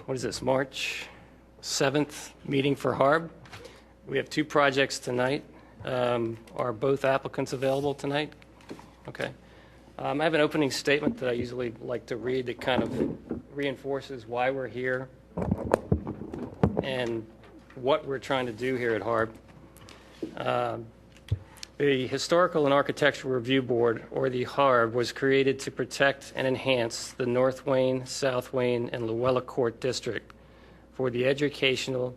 what is this, March 7th meeting for Harb. We have two projects tonight. Are both applicants available tonight? Okay. I have an opening statement that I usually like to read that kind of reinforces why we're here and what we're trying to do here at Harb. The Historical and Architectural Review Board, or the Harb, was created to protect and enhance the North Wayne, South Wayne, and Luella Court District for the educational,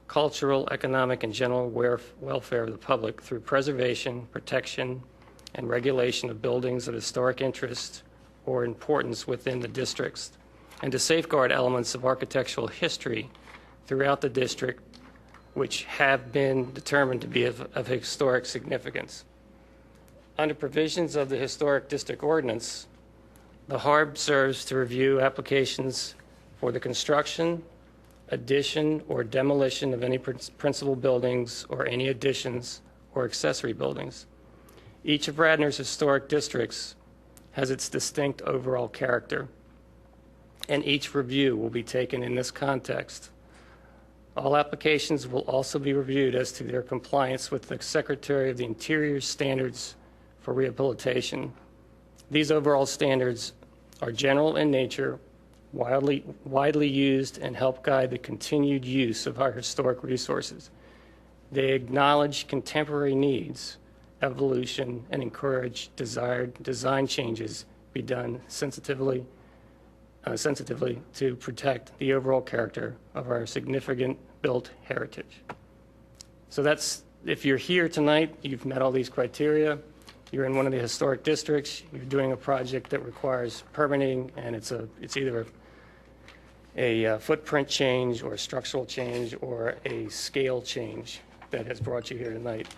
cultural, economic, and general welfare of the public through preservation, protection, and regulation of buildings of historic interest or importance within the districts, and to safeguard elements of architectural history throughout the district which have been determined to be of historic significance. Under provisions of the Historic District Ordinance, the Harb serves to review applications for the construction, addition, or demolition of any principal buildings or any additions or accessory buildings. Each of Radnor's historic districts has its distinct overall character, and each review will be taken in this context. All applications will also be reviewed as to their compliance with the Secretary of the Interior's standards for rehabilitation. These overall standards are general in nature, widely used, and help guide the continued use of our historic resources. They acknowledge contemporary needs, evolution, and encourage desired design changes be done sensitively to protect the overall character of our significant built heritage. So that's, if you're here tonight, you've met all these criteria, you're in one of the historic districts, you're doing a project that requires permitting, and it's either a footprint change or a structural change or a scale change that has brought you here tonight.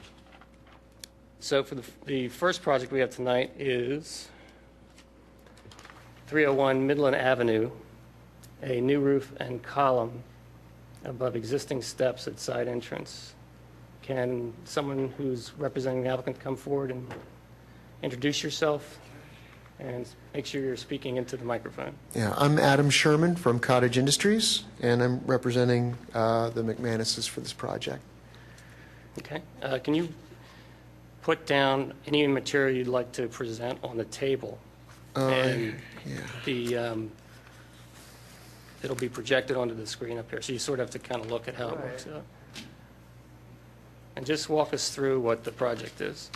So for the first project we have tonight is 301 Midland Avenue, a new roof and column above existing steps at side entrance. Can someone who's representing the applicant come forward and introduce yourself and make sure you're speaking into the microphone? Yeah, I'm Adam Sherman from Cottage Industries, and I'm representing the McManuses for this project. Okay. Can you put down any material you'd like to present on the table? And yeah. It'll be projected onto the screen up here, so you sort of have to kind of look at how it works out. And just walk us through what the project is.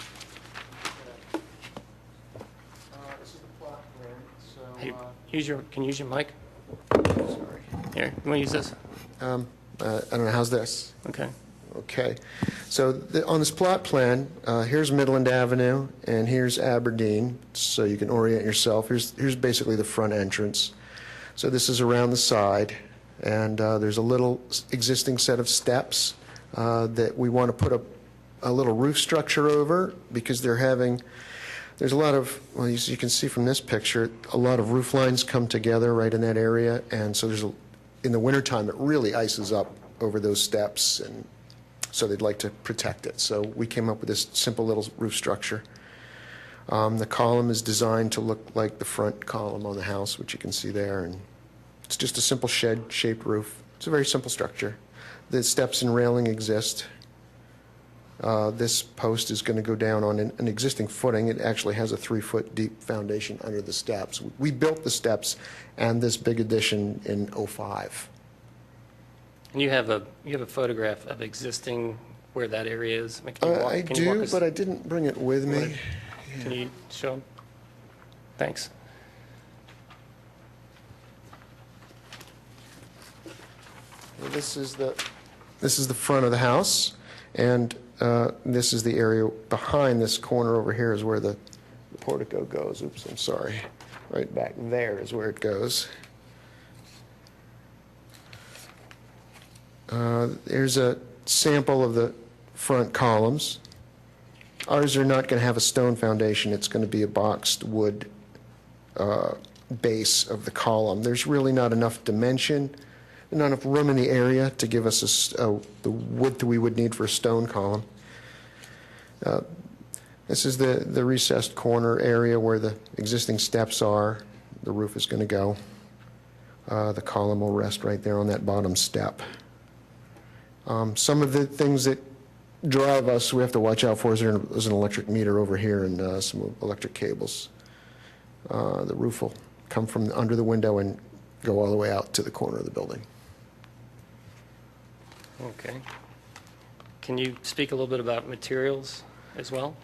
This is the plot plan. So, Hey, can you use your mic? sorry. Here, you want to use this? I don't know. How's this? Okay. Okay. So on this plot plan, here's Midland Avenue, and here's Aberdeen, so you can orient yourself. Here's basically the front entrance. So this is around the side, and there's a little existing set of steps that we want to put a little roof structure over, because there's a lot of, well, as you can see from this picture, a lot of roof lines come together right in that area, and so in the wintertime it really ices up over those steps, and so they'd like to protect it. So we came up with this simple little roof structure. The column is designed to look like the front column on the house, which you can see there, and it's just a simple shed-shaped roof. It's a very simple structure. The steps and railing exist. This post is going to go down on an existing footing. It actually has a 3-foot deep foundation under the steps. We built the steps and this big addition in '05. And you have a photograph of existing where that area is. I do, but I didn't bring it with me. Can you show them? Thanks. Well, this is the front of the house, and this is the area behind this corner over here is where the portico goes. Oops, I'm sorry. Right back there is where it goes. There's a sample of the front columns. Ours are not going to have a stone foundation. It's going to be a boxed wood base of the column. There's really not enough dimension, not enough room in the area to give us the width we would need for a stone column. This is the recessed corner area where the existing steps are. The roof is going to go. The column will rest right there on that bottom step. Some of the things that drive us, we have to watch out for, is there's an electric meter over here and some electric cables. The roof will come from under the window and go all the way out to the corner of the building. Okay. Can you speak a little bit about materials as well?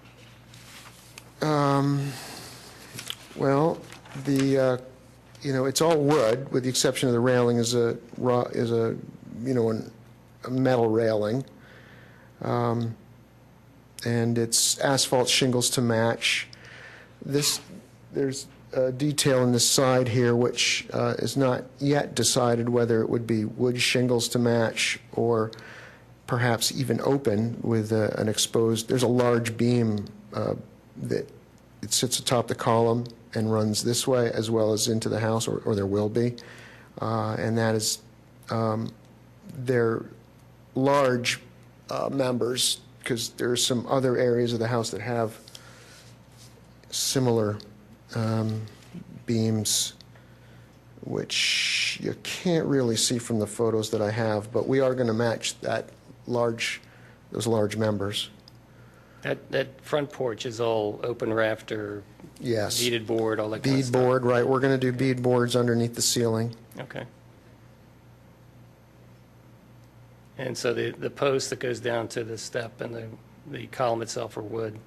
Well, it's all wood, with the exception of the railing is a metal railing. And it's asphalt shingles to match. There's a detail in the side here which is not yet decided whether it would be wood shingles to match or perhaps even open with an exposed. There's a large beam that it sits atop the column and runs this way as well as into the house, or there will be. And that is, they're large members, because there are some other areas of the house that have similar beams, which you can't really see from the photos that I have, but we are going to match those large members. That front porch is all open rafter, Yes. beaded board, all that kind of Bead stuff? board, right. We're going to do bead boards underneath the ceiling. Okay. And so the post that goes down to the step and the column itself are wood,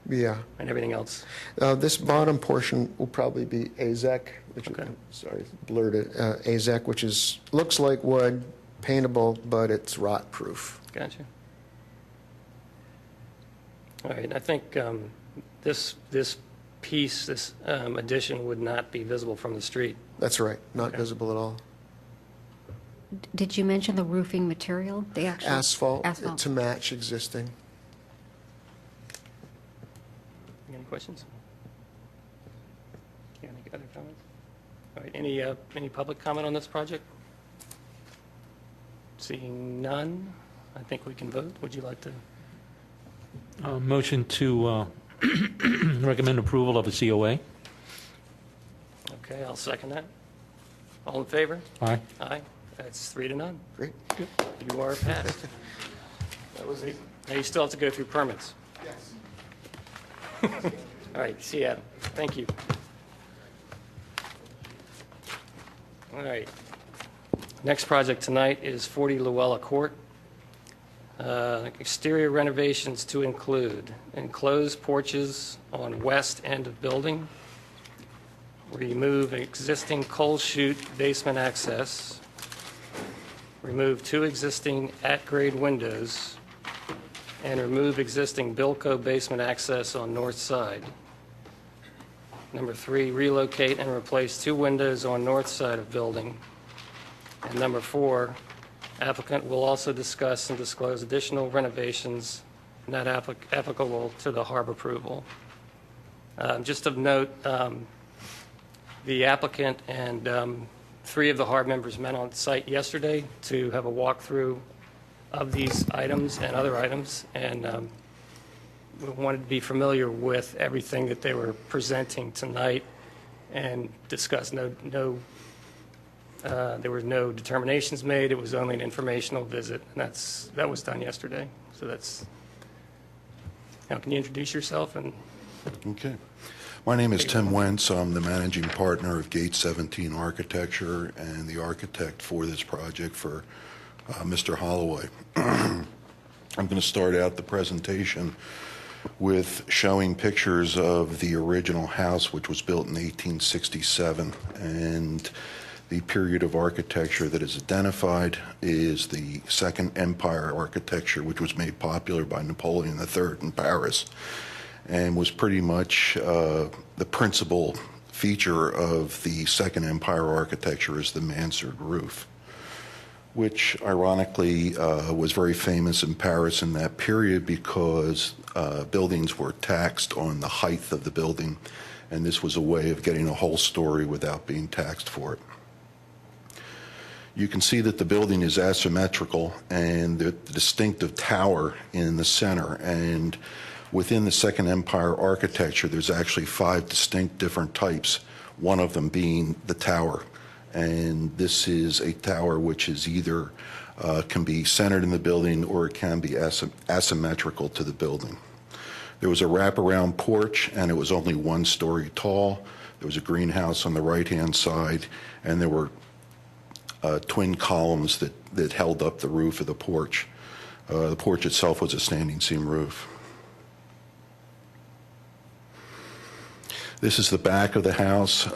Yeah. and everything else? This bottom portion will probably be AZEK, which Okay. sorry, blurred it. AZEK, which looks like wood, paintable, but it's rot proof. Gotcha. All right, I think this piece, this addition would not be visible from the street. That's right. Not Okay. visible at all. Did you mention the roofing material? The actual Asphalt asphalt. to match existing. Any questions? Any other comments? All right, any public comment on this project? Seeing none, I think we can vote. Would you like to? Motion to recommend approval of a COA. Okay, I'll second that. All in favor? Aye. Aye. That's 3-0. Great. You are passed. That was it. Now you still have to go through permits. Yes. All right, see you, Adam. Thank you. All right. Next project tonight is 40 Luella Court. Exterior renovations to include enclosed porches on west end of building, remove existing coal chute basement access, remove 2 existing at-grade windows, and remove existing Bilco basement access on north side. Number 3, relocate and replace 2 windows on north side of building. And number 4, applicant will also discuss and disclose additional renovations not applicable to the Harb approval. Just of note, the applicant and 3 of the Harb members met on site yesterday to have a walkthrough of these items and other items, and we wanted to be familiar with everything that they were presenting tonight and discuss. There were no determinations made. It was only an informational visit, and that was done yesterday. So that's. Now, can you introduce yourself? And Okay. My name is Tim Wentz. I'm the managing partner of Gate 17 Architecture and the architect for this project for Mr. Holloway. I'm going to start out the presentation with showing pictures of the original house, which was built in 1867, and the period of architecture that is identified is the Second Empire architecture, which was made popular by Napoleon III in Paris, and was pretty much the principal feature of the Second Empire architecture is the mansard roof, which ironically was very famous in Paris in that period because buildings were taxed on the height of the building, and this was a way of getting a whole story without being taxed for it. You can see that the building is asymmetrical and the distinctive tower in the center, and within the Second Empire architecture there's actually 5 distinct different types, one of them being the tower. And this is a tower which is either can be centered in the building or it can be asymmetrical to the building. There was a wraparound porch, and it was only 1 story tall. There was a greenhouse on the right-hand side, and there were twin columns that held up the roof of the porch. The porch itself was a standing seam roof. This is the back of the house,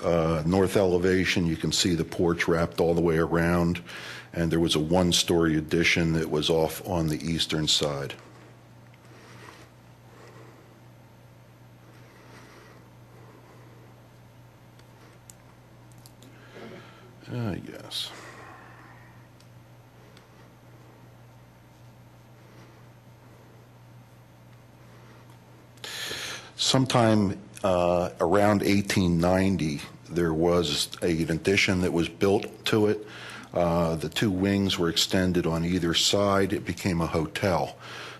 north elevation. You can see the porch wrapped all the way around, and there was a 1-story addition that was off on the eastern side. Yes. Sometime around 1890, there was an addition that was built to it. The 2 wings were extended on either side. It became a hotel.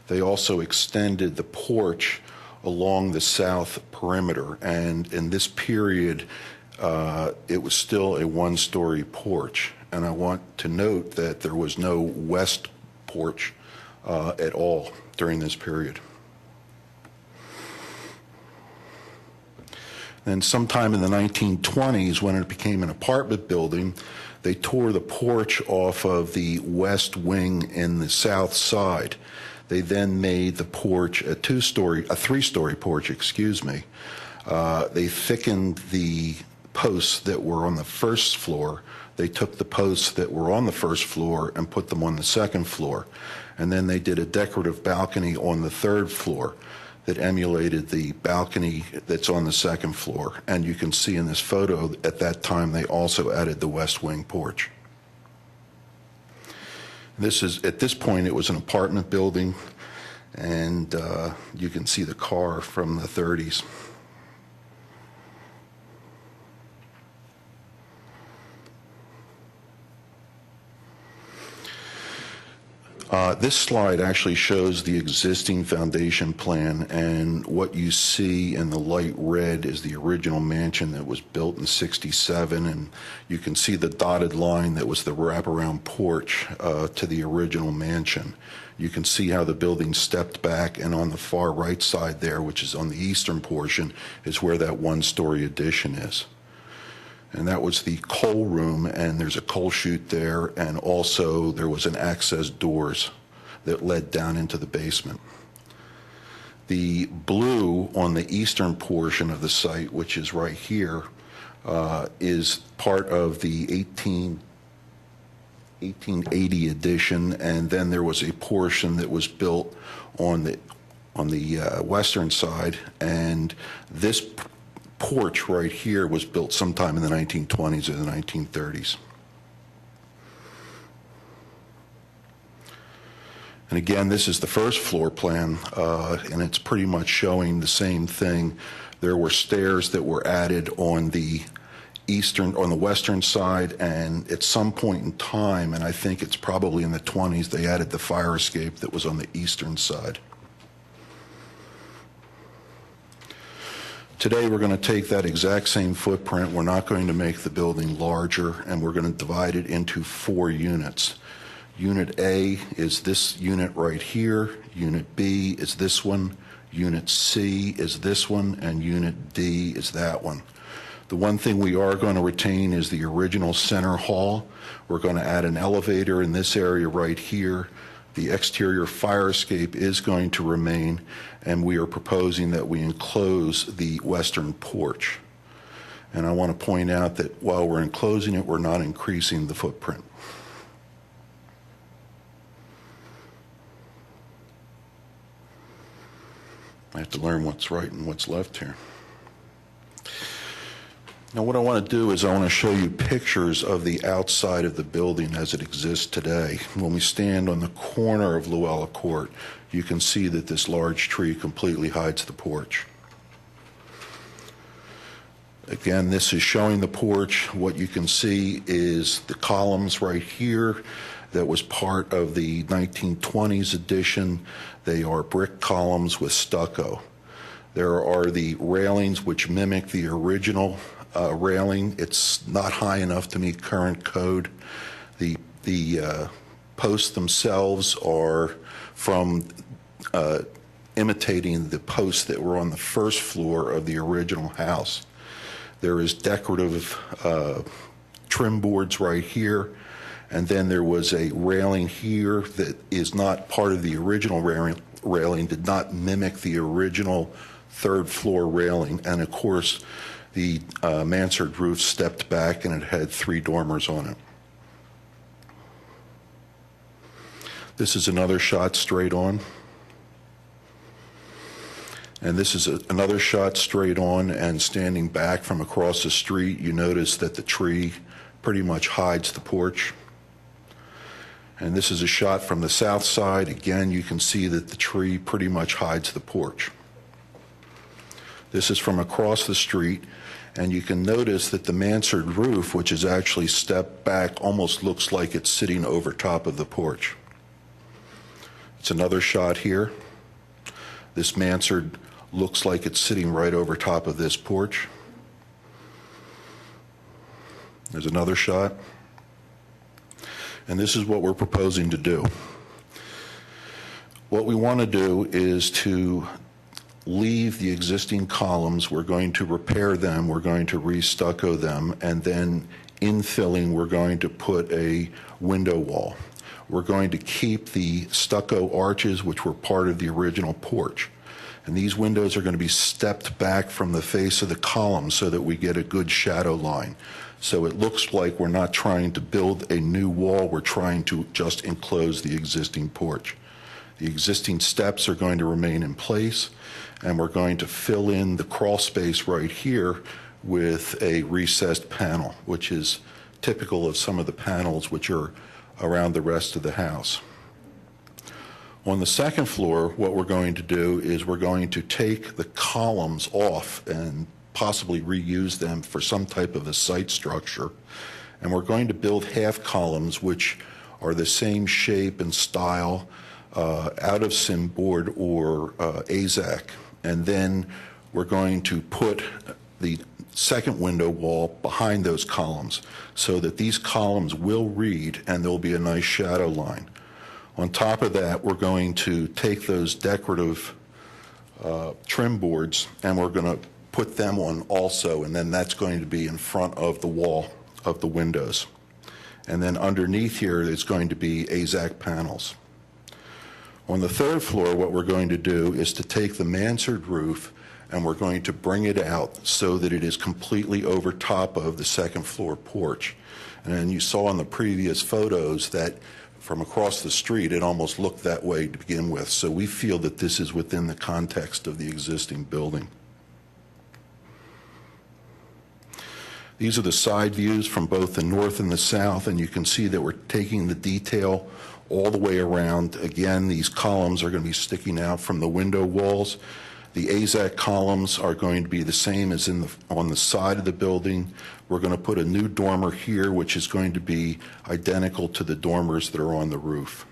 They also extended the porch along the south perimeter, and in this period, it was still a 1-story porch. And I want to note that there was no west porch at all during this period. Then sometime in the 1920s, when it became an apartment building, they tore the porch off of the west wing in the south side. They then made the porch a 3-story porch, excuse me. They thickened the posts that were on the first floor. They took the posts that were on the first floor and put them on the second floor. And then they did a decorative balcony on the 3rd floor that emulated the balcony that's on the 2nd floor. And you can see in this photo, at that time, they also added the west wing porch. At this point, it was an apartment building, and you can see the car from the 30s. This slide actually shows the existing foundation plan, and what you see in the light red is the original mansion that was built in '67, and you can see the dotted line that was the wraparound porch to the original mansion. You can see how the building stepped back, and on the far right side there, which is on the eastern portion, is where that 1-story addition is. And that was the coal room, and there's a coal chute there, and also there was an access doors that led down into the basement. The blue on the eastern portion of the site, which is right here, is part of the 1880 addition, and then there was a portion that was built on the western side, and this porch right here was built sometime in the 1920s or the 1930s. And again, this is the first floor plan, and it's pretty much showing the same thing. There were stairs that were added on the western side, and at some point in time, and I think it's probably in the 20s, they added the fire escape that was on the eastern side. Today, we're going to take that exact same footprint. We're not going to make the building larger, and we're going to divide it into 4 units. Unit A is this unit right here. Unit B is this one. Unit C is this one, and Unit D is that one. The one thing we are going to retain is the original center hall. We're going to add an elevator in this area right here. The exterior fire escape is going to remain, and we are proposing that we enclose the western porch. And I want to point out that while we're enclosing it, we're not increasing the footprint. I have to learn what's right and what's left here. Now, what I want to do is I want to show you pictures of the outside of the building as it exists today. When we stand on the corner of Luella Court, you can see that this large tree completely hides the porch. Again, this is showing the porch. What you can see is the columns right here that was part of the 1920s addition. They are brick columns with stucco. There are the railings which mimic the original railing. It's not high enough to meet current code. The posts themselves are from imitating the posts that were on the first floor of the original house. There is decorative trim boards right here, and then there was a railing here that is not part of the original railing, did not mimic the original third floor railing, and of course the mansard roof stepped back and it had 3 dormers on it. This is another shot straight on. And this is another shot straight on, and standing back from across the street, you notice that the tree pretty much hides the porch. And this is a shot from the south side. Again, you can see that the tree pretty much hides the porch. This is from across the street, and you can notice that the mansard roof, which is actually stepped back, almost looks like it's sitting over top of the porch. It's another shot here. This mansard looks like it's sitting right over top of this porch. There's another shot. And this is what we're proposing to do. What we want to do is to leave the existing columns. We're going to repair them. We're going to re-stucco them. And then in filling, we're going to put a window wall. We're going to keep the stucco arches, which were part of the original porch. And these windows are going to be stepped back from the face of the column so that we get a good shadow line. So it looks like we're not trying to build a new wall, we're trying to just enclose the existing porch. The existing steps are going to remain in place, and we're going to fill in the crawl space right here with a recessed panel, which is typical of some of the panels which are around the rest of the house. On the second floor, what we're going to do is we're going to take the columns off and possibly reuse them for some type of a site structure. And we're going to build half columns which are the same shape and style out of Simboard or AZAC. And then we're going to put the second window wall behind those columns so that these columns will read and there'll be a nice shadow line. On top of that, we're going to take those decorative trim boards and we're going to put them on also, and then that's going to be in front of the wall of the windows. And then underneath here is going to be AZAC panels. On the third floor, what we're going to do is to take the mansard roof and we're going to bring it out so that it is completely over top of the second floor porch. And you saw in the previous photos that from across the street, it almost looked that way to begin with. So we feel that this is within the context of the existing building. These are the side views from both the north and the south, and you can see that we're taking the detail all the way around. Again, these columns are going to be sticking out from the window walls. The AZAC columns are going to be the same as on the side of the building. We're going to put a new dormer here, which is going to be identical to the dormers that are on the roof.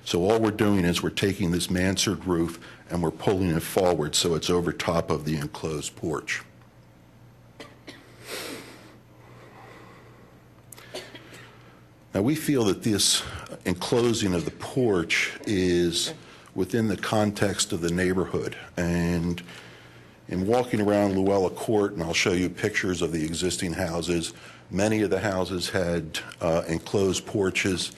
So all we're doing is we're taking this mansard roof and we're pulling it forward so it's over top of the enclosed porch. Now we feel that this enclosing of the porch is within the context of the neighborhood. And in walking around Luella Court, and I'll show you pictures of the existing houses, many of the houses had enclosed porches.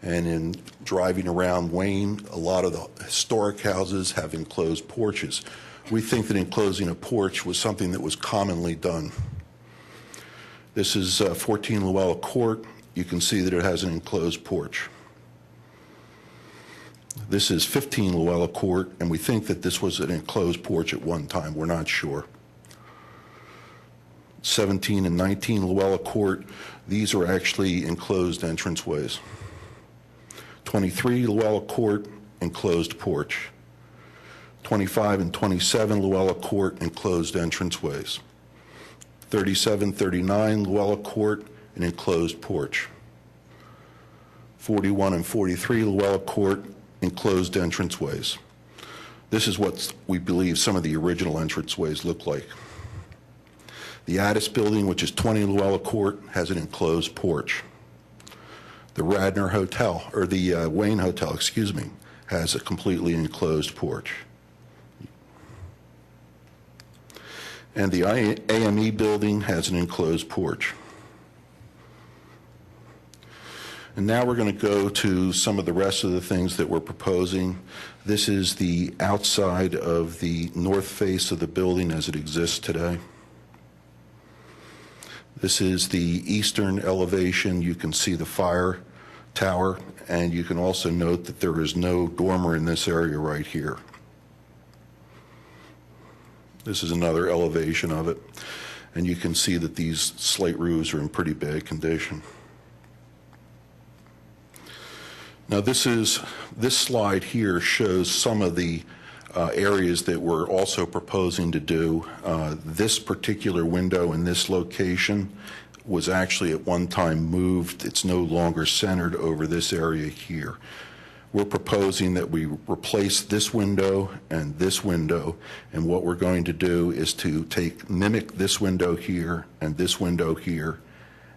And in driving around Wayne, a lot of the historic houses have enclosed porches. We think that enclosing a porch was something that was commonly done. This is 14 Luella Court. You can see that it has an enclosed porch. This is 15 Luella Court, and we think that this was an enclosed porch at one time. We're not sure. 17 and 19 Luella Court, these are actually enclosed entranceways. 23 Luella Court, enclosed porch. 25 and 27 Luella Court, enclosed entranceways. 37, 39 Luella Court, an enclosed porch. 41 and 43 Luella Court, enclosed entranceways. This is what we believe some of the original entranceways look like. The Addis building, which is 20 Luella Court, has an enclosed porch. The Radnor Hotel, or the Wayne Hotel, excuse me, has a completely enclosed porch. And the AME building has an enclosed porch. And now we're going to go to some of the rest of the things that we're proposing. This is the outside of the north face of the building as it exists today. This is the eastern elevation. You can see the fire tower, and you can also note that there is no dormer in this area right here. This is another elevation of it, and you can see that these slate roofs are in pretty bad condition. Now this slide here shows some of the areas that we're also proposing to do. This particular window in this location was actually at one time moved. It's no longer centered over this area here. We're proposing that we replace this window, and what we're going to do is to mimic this window here and this window here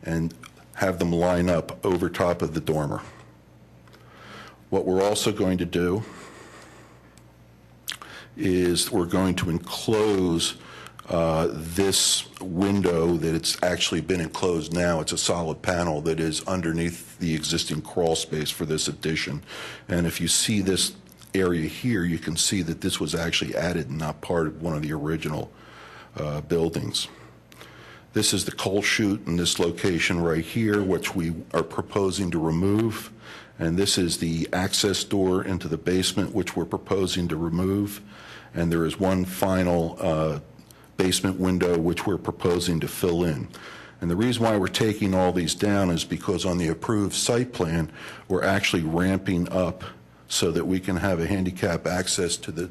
and have them line up over top of the dormer. What we're also going to do is we're going to enclose this window that it's actually been enclosed now. It's a solid panel that is underneath the existing crawl space for this addition. And if you see this area here, you can see that this was actually added and not part of one of the original buildings. This is the coal chute in this location right here, which we are proposing to remove. And this is the access door into the basement, which we're proposing to remove. And there is one final basement window, which we're proposing to fill in. And the reason why we're taking all these down is because on the approved site plan, we're actually ramping up so that we can have a handicap access to the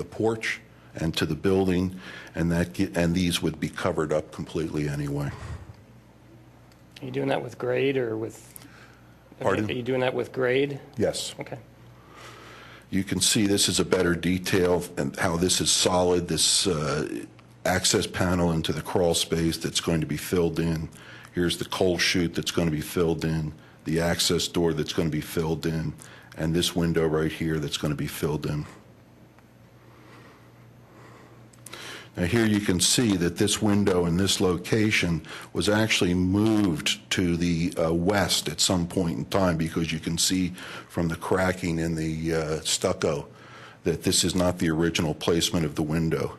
porch and to the building, and these would be covered up completely anyway. Are you doing that with grade or with? Pardon? Are you doing that with grade? Yes. Okay. You can see this is a better detail and how this is solid, this access panel into the crawl space that's going to be filled in. Here's the coal chute that's going to be filled in, the access door that's going to be filled in, and this window right here that's going to be filled in. Now here you can see that this window in this location was actually moved to the west at some point in time, because you can see from the cracking in the stucco that this is not the original placement of the window.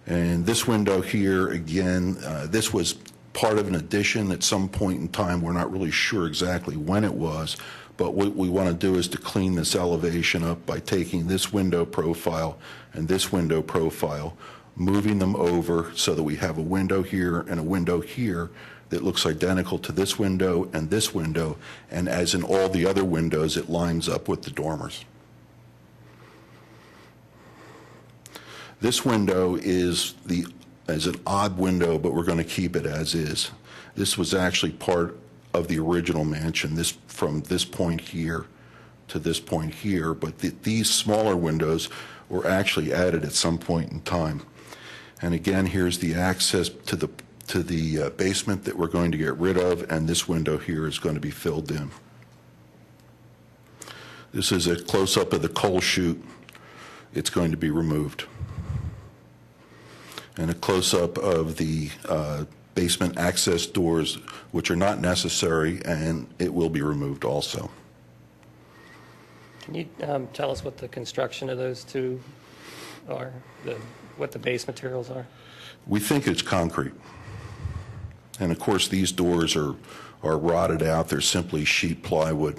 And this window here, again, this was part of an addition at some point in time. We're not really sure exactly when it was, but what we want to do is to clean this elevation up by taking this window profile and this window profile, moving them over so that we have a window here and a window here that looks identical to this window, and as in all the other windows, it lines up with the dormers. This window is an odd window, but we're going to keep it as is. This was actually part of the original mansion, from this point here to this point here, but these smaller windows were actually added at some point in time. And again, here's the access to the basement that we're going to get rid of, and this window here is going to be filled in. This is a close-up of the coal chute. It's going to be removed. And a close-up of the basement access doors, which are not necessary, and it will be removed also. Can you tell us what the construction of those two are, what the base materials are? We think it's concrete. And of course, these doors are rotted out. They're simply sheet plywood.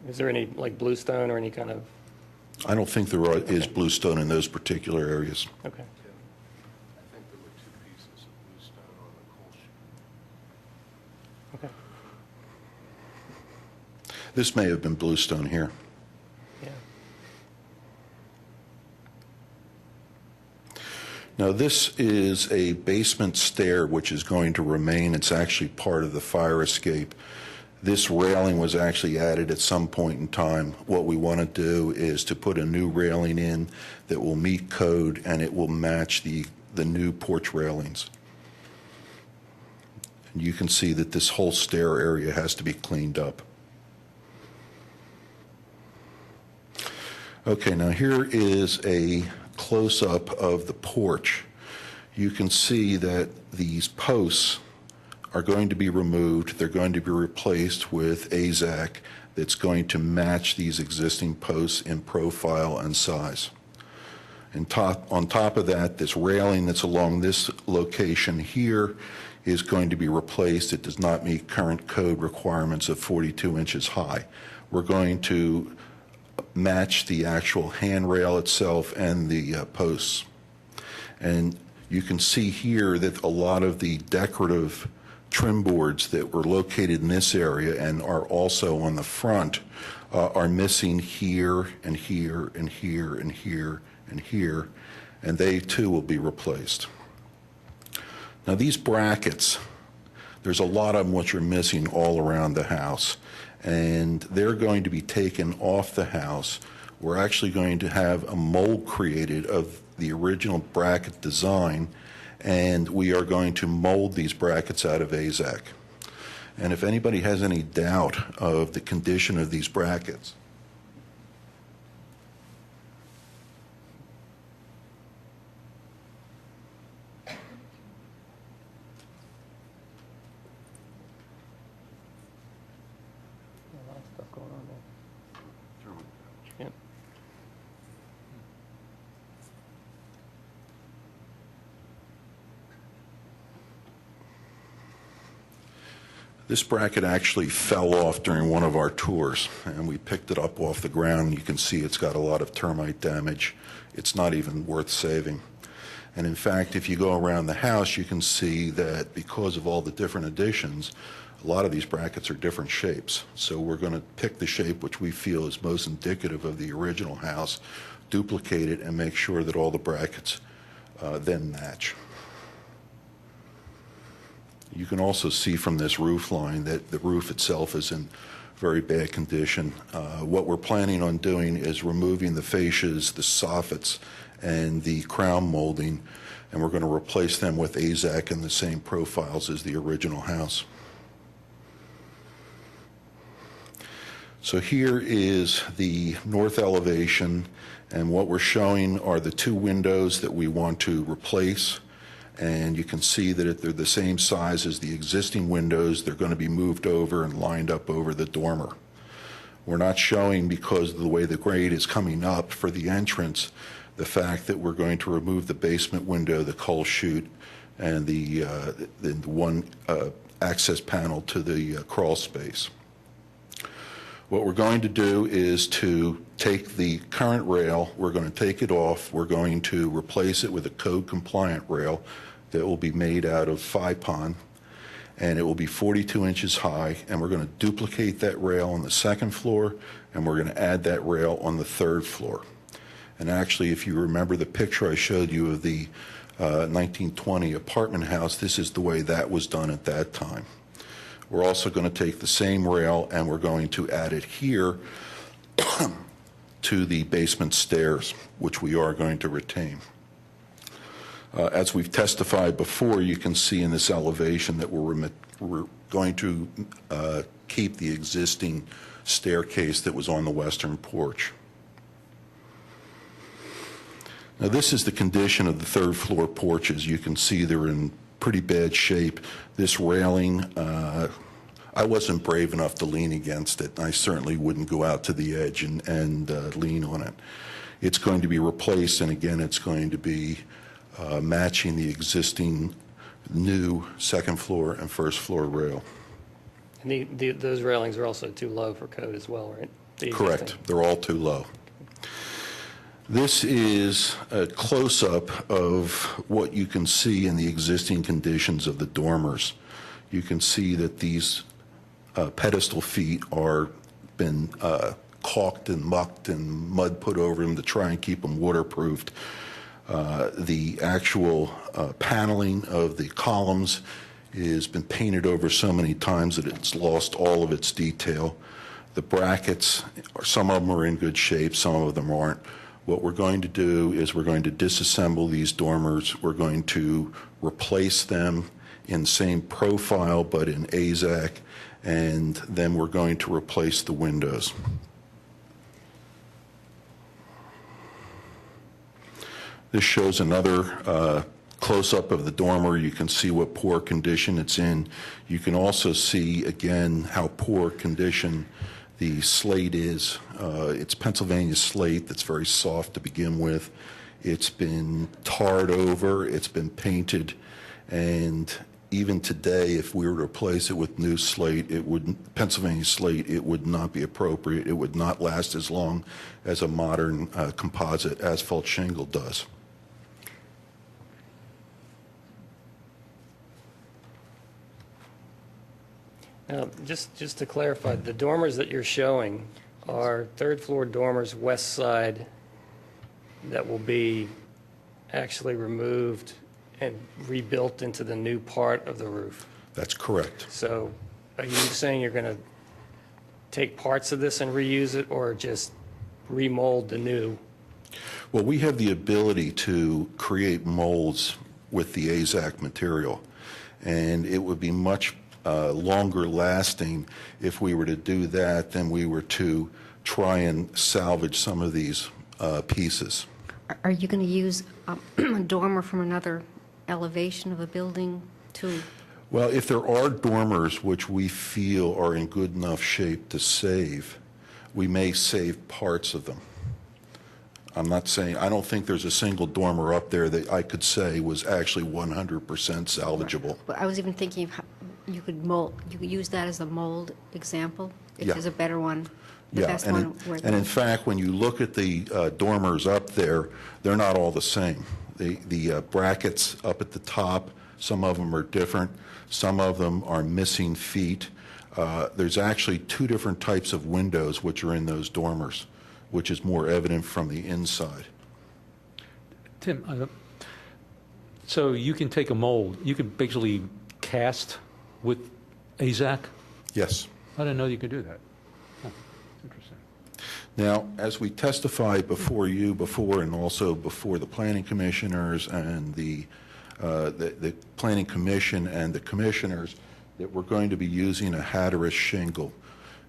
Is there any like bluestone or any kind of? I don't think there is bluestone in those particular areas. Okay. I think there were 2 pieces of bluestone on the coal chute. Okay. This may have been bluestone here. Yeah. Now, this is a basement stair which is going to remain. It's actually part of the fire escape. This railing was actually added at some point in time. What we want to do is to put a new railing in that will meet code, and it will match the new porch railings. And you can see that this whole stair area has to be cleaned up. Okay, now here is a close-up of the porch. You can see that these posts are going to be removed. They're going to be replaced with AZAC that's going to match these existing posts in profile and size. And on top of that, this railing that's along this location here is going to be replaced. It does not meet current code requirements of 42 inches high. We're going to match the actual handrail itself and the posts. And you can see here that a lot of the decorative trim boards that were located in this area and are also on the front are missing here and here and here and here and here, and they too will be replaced. Now these brackets, there's a lot of them which are missing all around the house, and they're going to be taken off the house. We're actually going to have a mold created of the original bracket design, and we are going to mold these brackets out of AZAC. And if anybody has any doubt of the condition of these brackets, Yep. this bracket actually fell off during one of our tours, and we picked it up off the ground. You can see it's got a lot of termite damage. It's not even worth saving. And in fact, if you go around the house, you can see that because of all the different additions, a lot of these brackets are different shapes. So we're going to pick the shape which we feel is most indicative of the original house, duplicate it, and make sure that all the brackets then match. You can also see from this roof line that the roof itself is in very bad condition. What we're planning on doing is removing the fascias, the soffits, and the crown molding, and we're going to replace them with AZAC in the same profiles as the original house. So here is the north elevation, and what we're showing are the two windows that we want to replace. And you can see that they're the same size as the existing windows. They're going to be moved over and lined up over the dormer. We're not showing, because of the way the grade is coming up for the entrance, the fact that we're going to remove the basement window, the coal chute, and the one access panel to the crawl space. What we're going to do is to take the current rail, we're going to take it off, we're going to replace it with a code-compliant rail that will be made out of FIPON, and it will be 42 inches high, and we're going to duplicate that rail on the second floor, and we're going to add that rail on the third floor. And actually, if you remember the picture I showed you of the 1920 apartment house, this is the way that was done at that time. We're also going to take the same rail and we're going to add it here to the basement stairs, which we are going to retain. As we've testified before, you can see in this elevation that we're going to keep the existing staircase that was on the western porch. Now, this is the condition of the third floor porches. You can see they're in pretty bad shape. This railing, I wasn't brave enough to lean against it. I certainly wouldn't go out to the edge and lean on it. It's going to be replaced, and again, it's going to be matching the existing new second floor and first floor rail. And those railings are also too low for code as well, right? Correct. They're all too low. This is a close-up of what you can see in the existing conditions of the dormers. You can see that these pedestal feet are been caulked and mucked and mud put over them to try and keep them waterproofed. The actual paneling of the columns has been painted over so many times that it's lost all of its detail. The brackets, some of them are in good shape, some of them aren't. What we're going to do is we're going to disassemble these dormers. We're going to replace them in same profile but in AZAC, and then we're going to replace the windows. This shows another close-up of the dormer. You can see what poor condition it's in. You can also see, again, how poor condition the slate is. It's Pennsylvania slate that's very soft to begin with. It's been tarred over, it's been painted, and even today, if we were to replace it with new slate, Pennsylvania slate, it would not be appropriate. It would not last as long as a modern composite asphalt shingle does. Now, just to clarify, the dormers that you're showing are third-floor dormers west side that will be actually removed and rebuilt into the new part of the roof. That's correct. So are you saying you're going to take parts of this and reuse it, or just remold the new? Well, we have the ability to create molds with the AZAC material, and it would be much longer lasting if we were to do that than we were to try and salvage some of these pieces. Are you going to use a dormer from another elevation of a building to? Well, if there are dormers which we feel are in good enough shape to save, we may save parts of them. I'm not saying, I don't think there's a single dormer up there that I could say was actually 100% salvageable. Well, I was even thinking of how you could mold. You could use that as a mold example. If Yeah. there's a better one, the Yeah, best and, one. and in fact, when you look at the dormers up there, they're not all the same. The brackets up at the top, some of them are different. Some of them are missing feet. There's actually two different types of windows which are in those dormers, which is more evident from the inside. Tim, so you can take a mold, you can basically cast with AZAC? Yes. I didn't know you could do that. Oh, interesting. Now, as we testified before you before and also before the planning commissioners and the planning commission and the commissioners, that we're going to be using a Hatteras shingle.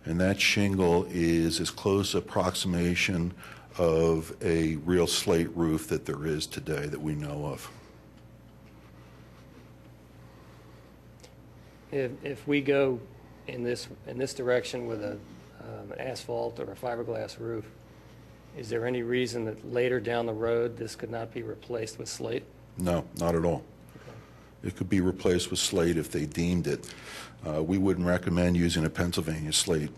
And that shingle is as close approximation of a real slate roof that there is today that we know of. If we go in this direction with an asphalt or a fiberglass roof, is there any reason that later down the road this could not be replaced with slate? No, not at all. It could be replaced with slate if they deemed it. We wouldn't recommend using a Pennsylvania slate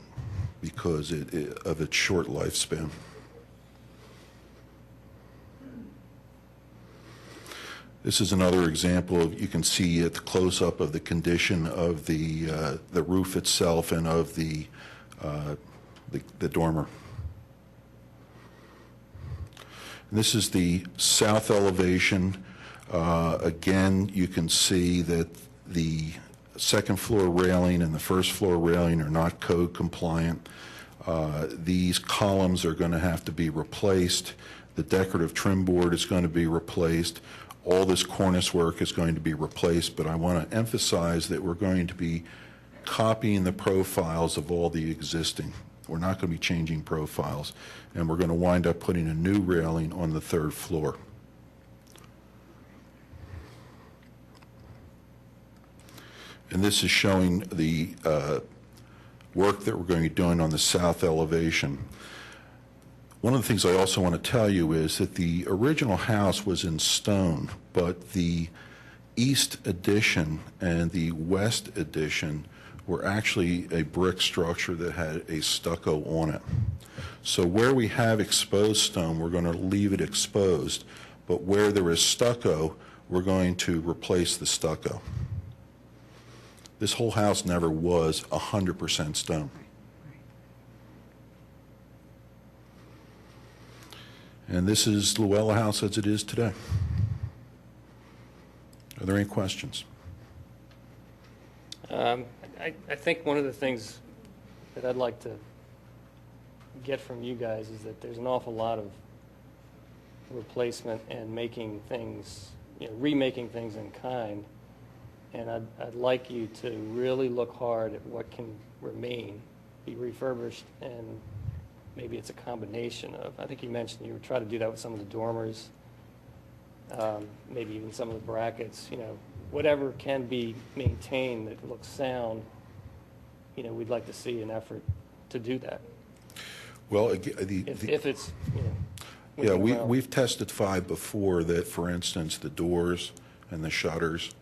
because of its short lifespan. This is another example of, you can see at the close-up of the condition of the roof itself and of the dormer. And this is the south elevation. Again, you can see that the second floor railing and the first floor railing are not code compliant. These columns are going to have to be replaced. The decorative trim board is going to be replaced. All this cornice work is going to be replaced, but I want to emphasize that we're going to be copying the profiles of all the existing. We're not going to be changing profiles, and we're going to wind up putting a new railing on the third floor. And this is showing the work that we're going to be doing on the south elevation. One of the things I also want to tell you is that the original house was in stone, but the east addition and the west addition were actually a brick structure that had a stucco on it. So where we have exposed stone, we're going to leave it exposed, but where there is stucco, we're going to replace the stucco. This whole house never was 100% stone. And this is Luella House as it is today. Are there any questions? I think one of the things that I'd like to get from you guys is that there's an awful lot of replacement and making things, remaking things in kind. And I'd like you to really look hard at what can remain, be refurbished, and maybe it's a combination of, I think you mentioned you would try to do that with some of the dormers, maybe even some of the brackets, whatever can be maintained that looks sound, we'd like to see an effort to do that. Well, If it's, yeah, within realm. we've tested 5 before that, for instance, the doors and the shutters,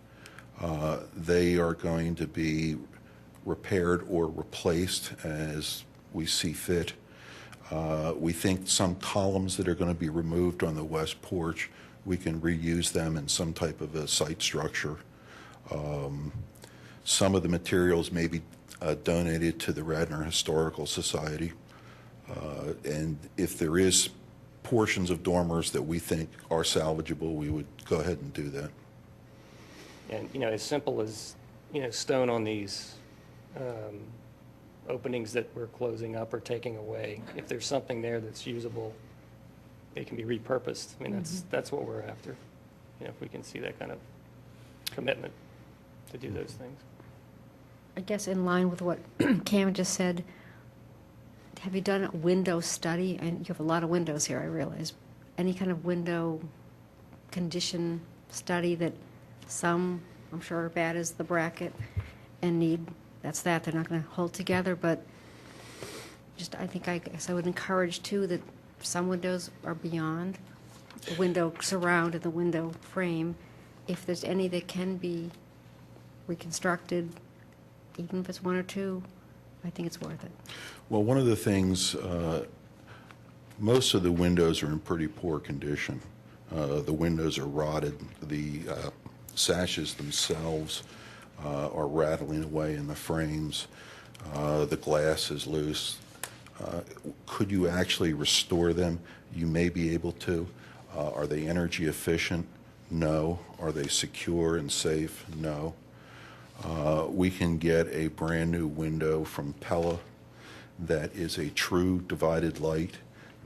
they are going to be repaired or replaced as we see fit. We think some columns that are going to be removed on the west porch, we can reuse them in some type of a site structure. Some of the materials may be donated to the Radnor Historical Society. And if there is portions of dormers that we think are salvageable, we would go ahead and do that. And, as simple as, stone on these openings that we're closing up or taking away. If there's something there that's usable, it can be repurposed. I mean, that's what we're after. If we can see that kind of commitment to do those things. I guess in line with what Cam just said, have you done a window study? And you have a lot of windows here, I realize. Any kind of window condition study that some, I'm sure, are bad as the bracket and need, that's that, they're not going to hold together, but just, I guess I would encourage too that some windows are beyond the window surround and the window frame. If there's any that can be reconstructed, even if it's 1 or 2, I think it's worth it. Well, one of the things, most of the windows are in pretty poor condition. The windows are rotted. The sashes themselves are rattling away in the frames. The glass is loose. Could you actually restore them? You may be able to. Are they energy efficient? No. Are they secure and safe? No. We can get a brand new window from Pella that is a true divided light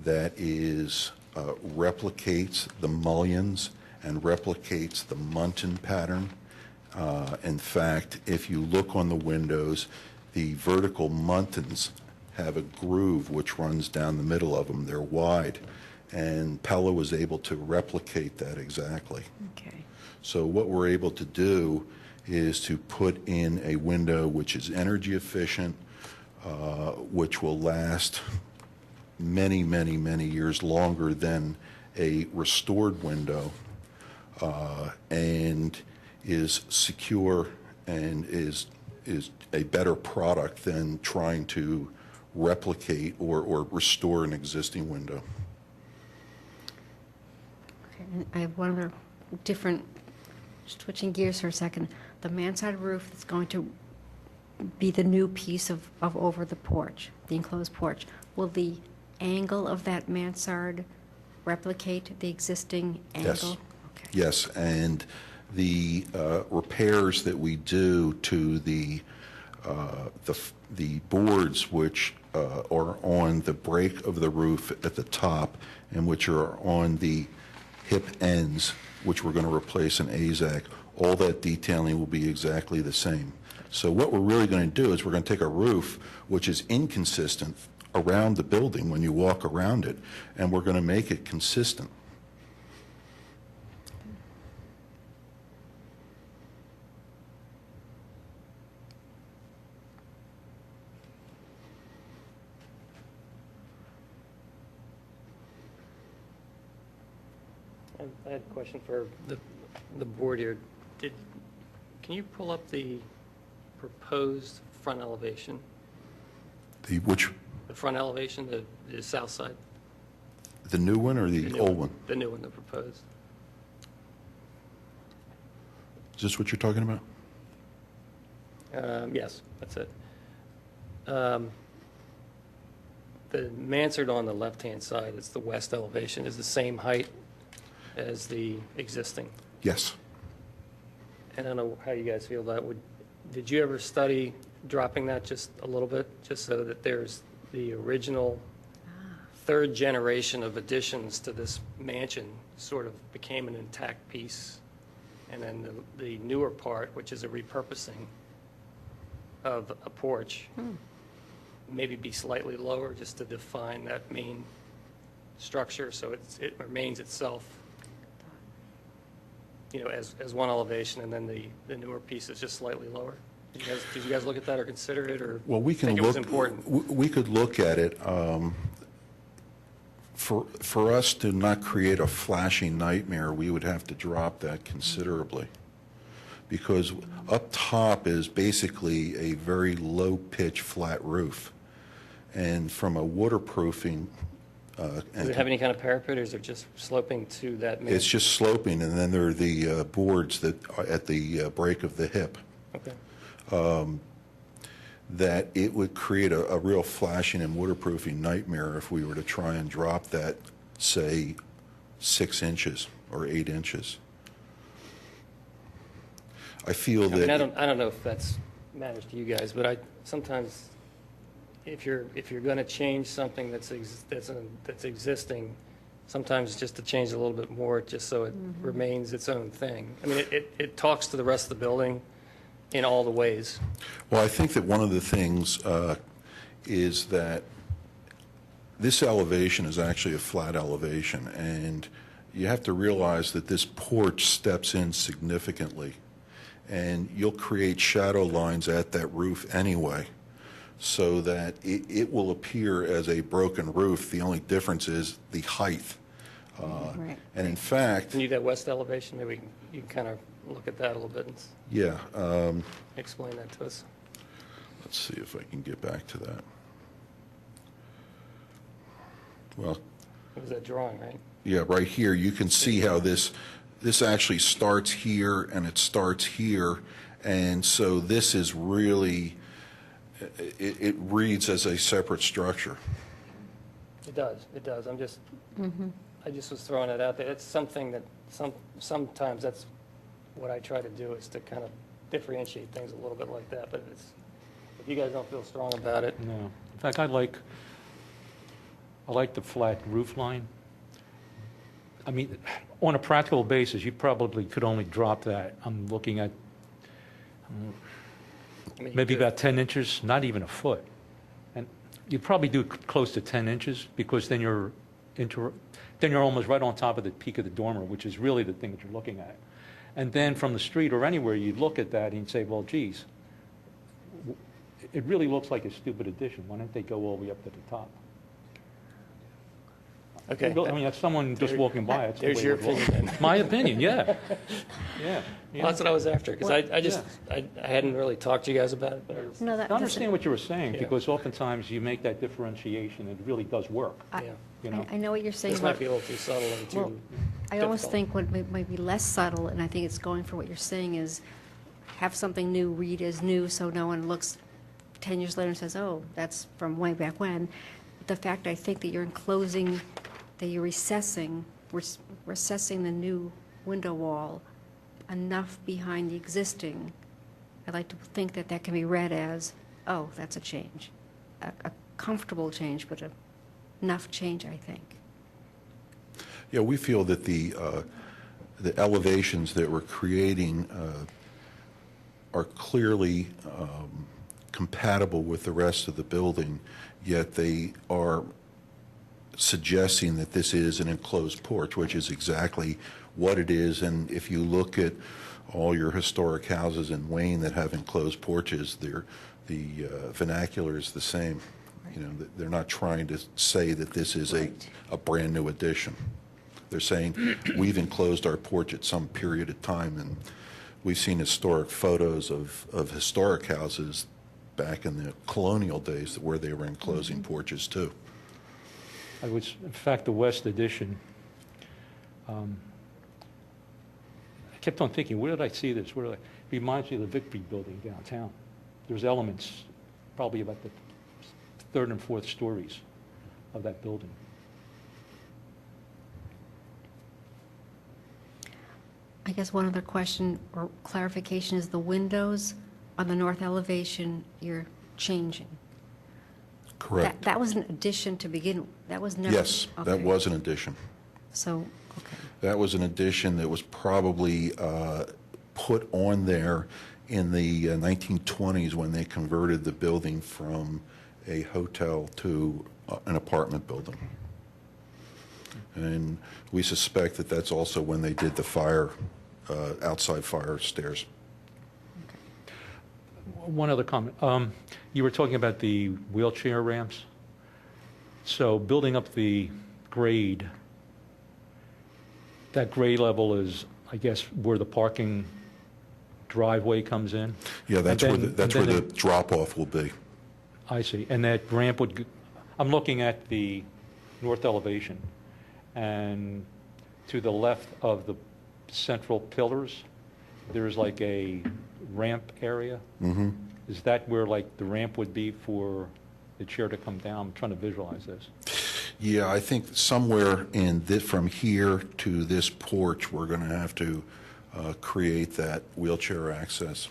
that is replicates the mullions and replicates the muntin pattern. In fact, if you look on the windows, the vertical muntins have a groove which runs down the middle of them. They're wide, and Pella was able to replicate that exactly. Okay. So what we're able to do is to put in a window which is energy efficient, which will last many, many, many years longer than a restored window, and is secure and is a better product than trying to replicate or restore an existing window. Okay, and I have one other different, switching gears for a second. The mansard roof that's going to be the new piece of over the porch, the enclosed porch. Will the angle of that mansard replicate the existing angle? Yes. Okay. Yes, and the repairs that we do to the boards which are on the break of the roof at the top and which are on the hip ends, which we're going to replace in AZAC, all that detailing will be exactly the same. So what we're really going to do is we're going to take a roof which is inconsistent around the building when you walk around it, and we're going to make it consistent. I had a question for the board here. Can you pull up the proposed front elevation? The which, The front elevation, the south side? the new one or the new old one? The new one, the proposed. Is this what you're talking about? Yes, that's it. The mansard on the left-hand side, it's the west elevation, is the same height as the existing. Yes. And I don't know how you guys feel that. Did you ever study dropping that just a little bit, just so that there's the original third generation of additions to this mansion sort of became an intact piece, and then the newer part, which is a repurposing of a porch, maybe be slightly lower just to define that main structure so it remains itself, as one elevation, and then the newer piece is just slightly lower? Did you guys look at that or consider it, or Well, we can think look. it was important? We could look at it. For us to not create a flashing nightmare, we would have to drop that considerably, because up top is basically a very low-pitch flat roof, and from a waterproofing. Does it have any kind of parapet, or is it just sloping to that main? It's just sloping, and then there are the boards that are at the break of the hip. Okay. That it would create a real flashing and waterproofing nightmare if we were to try and drop that, say, 6 inches or 8 inches. I feel I mean, that. I don't know if that's matters to you guys, but sometimes if you're going to change something that's existing, sometimes just to change it a little bit more, just so it remains its own thing. I mean, it talks to the rest of the building in all the ways. Well, I think that one of the things is that this elevation is actually a flat elevation, and you have to realize that this porch steps in significantly, and you'll create shadow lines at that roof anyway, so that it will appear as a broken roof. The only difference is the height. Right. And in fact, Can you that west elevation, maybe you can kind of look at that a little bit and yeah, explain that to us. let's see if I can get back to that. Well, It was that drawing, right? yeah, right here, you can see how this actually starts here and it starts here. And so this is really, it reads as a separate structure. It does. I just was throwing it out there. It's something that sometimes that's what I try to do, is to kind of differentiate things a little bit like that. But if you guys don't feel strong about it, No. In fact, I like the flat roof line. I mean, on a practical basis, you probably could only drop that. I'm looking at I mean, maybe you could- about 10 inches, not even a foot. And you'd probably do close to 10 inches, because then you're almost right on top of the peak of the dormer, which is really the thing that you're looking at. And then from the street or anywhere, you'd look at that and you'd say, well, geez, it really looks like a stupid addition. Why don't they go all the way up to the top? Okay. I mean, that's someone just walking by. That's the There's way your it looks. opinion then. My opinion, yeah. Yeah. Well, that's what I was after, because I hadn't really talked to you guys about it, but I was- No, that I understand what you were saying, Yeah. because oftentimes you make that differentiation, and it really does work, yeah. you know? I know what you're saying. This might be a little too subtle and Well, too I almost difficult. think what might be less subtle, and I think it's going for what you're saying, is have something new read as new, so no one looks 10 years later and says, oh, that's from way back when. The fact, I think, that you're enclosing, that you're recessing the new window wall enough behind the existing, I like to think that that can be read as, oh, that's a change. A comfortable change, but enough change, I think. Yeah, we feel that the elevations that we're creating are clearly compatible with the rest of the building, yet they are suggesting that this is an enclosed porch, which is exactly what it is. And if you look at all your historic houses in Wayne that have enclosed porches, the vernacular is the same. You know, they're not trying to say that this is a brand-new addition. They're saying, we've enclosed our porch at some period of time, and we've seen historic photos of historic houses back in the colonial days where they were enclosing porches too. In fact, the West Addition, I kept on thinking, where did I see this? It reminds me of the Victory Building downtown. There's elements, probably about the third and fourth stories of that building. I guess one other question or clarification is the windows on the north elevation, you're changing. Correct. That was an addition to begin, that was never. Yes, that okay. was an addition. So, okay. That was an addition that was probably put on there in the 1920s when they converted the building from a hotel to an apartment building. And we suspect that that's also when they did the fire, outside fire stairs. One other comment. You were talking about the wheelchair ramps. So building up the grade, that grade level is, I guess, where the parking driveway comes in? Yeah, that's And where then- that's and where then the drop-off will be. I see. And that ramp would, I'm looking at the north elevation, and to the left of the central pillars, there's like a ramp area. Mm-hmm. Is that where like the ramp would be for the chair to come down? I'm trying to visualize this. Yeah, I think somewhere in this, from here to this porch, we're going to have to create that wheelchair access.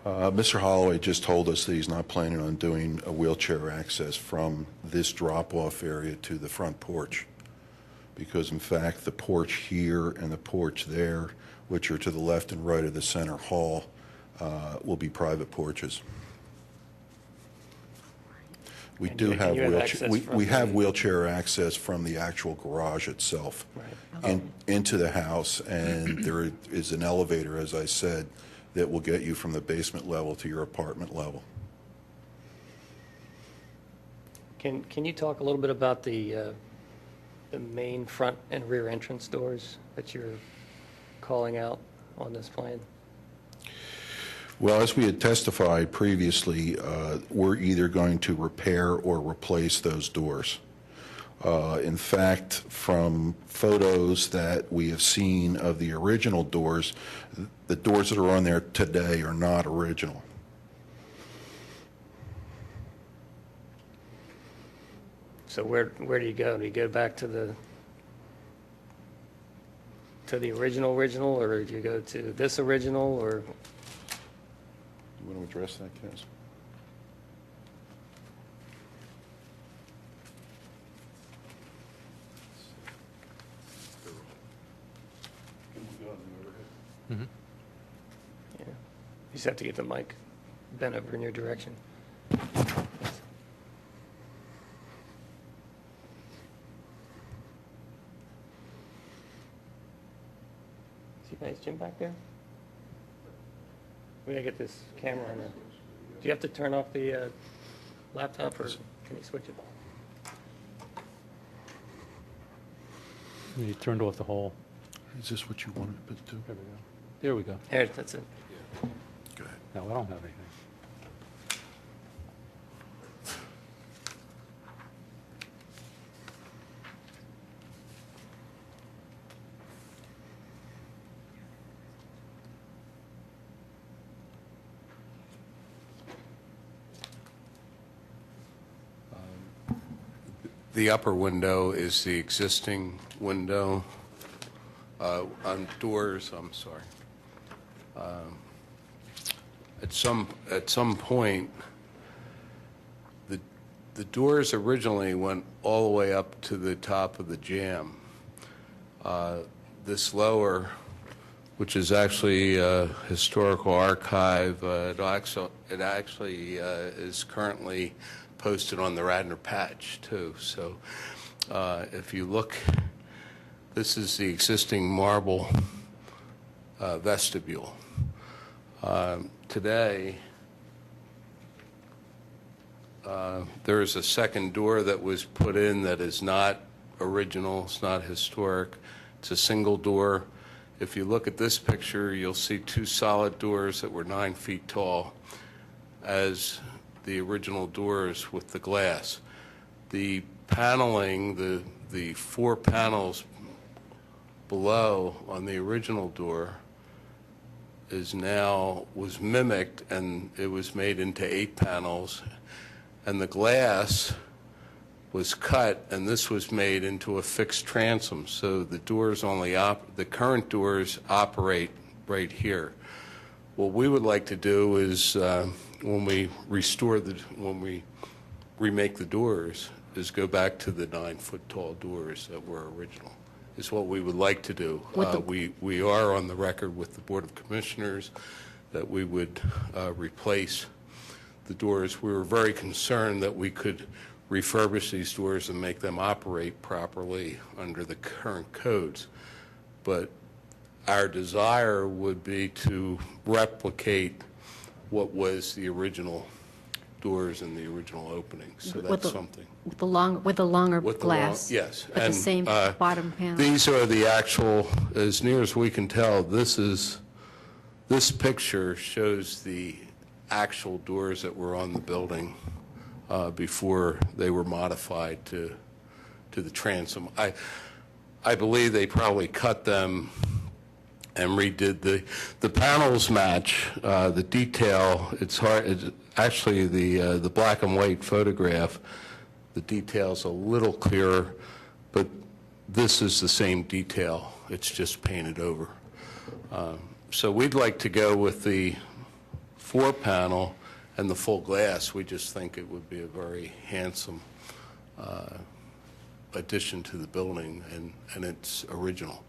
Mr. Holloway just told us that he's not planning on doing a wheelchair access from this drop-off area to the front porch, because in fact, the porch here and the porch there, which are to the left and right of the center hall, will be private porches. We And do you have have wheelchair, access we from we have the- wheelchair access from the actual garage itself into the house, and there is an elevator, as I said, that will get you from the basement level to your apartment level. Can you talk a little bit about the main front and rear entrance doors that you're calling out on this plan? Well, as we had testified previously, we're either going to repair or replace those doors. In fact, from photos that we have seen of the original doors, the doors that are on there today are not original. So where do you go? Do you go back to the original, or do you go to this original, or? You want to address that, Kaz? Yeah. You just have to get the mic bent over in your direction. See nice Jim back there? We gotta get this camera on there. Do you have to turn off the laptop, or can you switch it? You turned off the whole. Is this what you wanted to do? There we go. There we go. There, that's it. Go ahead. No, I don't have anything. The upper window is the existing window. On doors, I'm sorry. At some point, the doors originally went all the way up to the top of the jamb. This lower, which is actually a historical archive, it actually is currently posted on the Radnor patch too. So if you look, this is the existing marble vestibule. Today, there is a second door that was put in that is not original, it's not historic. It's a single door. If you look at this picture, you'll see two solid doors that were 9 feet tall as the original doors with the glass. The paneling, the four panels below on the original door was mimicked, and it was made into 8 panels, and the glass was cut, and this was made into a fixed transom, so the doors the current doors operate right here. What we would like to do is, when we remake the doors, is go back to the 9-foot tall doors that were original, is what we would like to do. We are on the record with the Board of Commissioners that we would replace the doors. We were very concerned that we could refurbish these doors and make them operate properly under the current codes. But our desire would be to replicate what was the original doors in the original opening. So that's something. With the longer glass? Yes. But the same bottom panel? These are the actual, as near as we can tell, this picture shows the actual doors that were on the building before they were modified to the transom. I believe they probably cut them and redid the panels match the detail. It's hard. Actually, the black and white photograph, the detail's a little clearer, but this is the same detail. It's just painted over. So we'd like to go with the 4-panel and the full glass. We just think it would be a very handsome addition to the building, and it's original.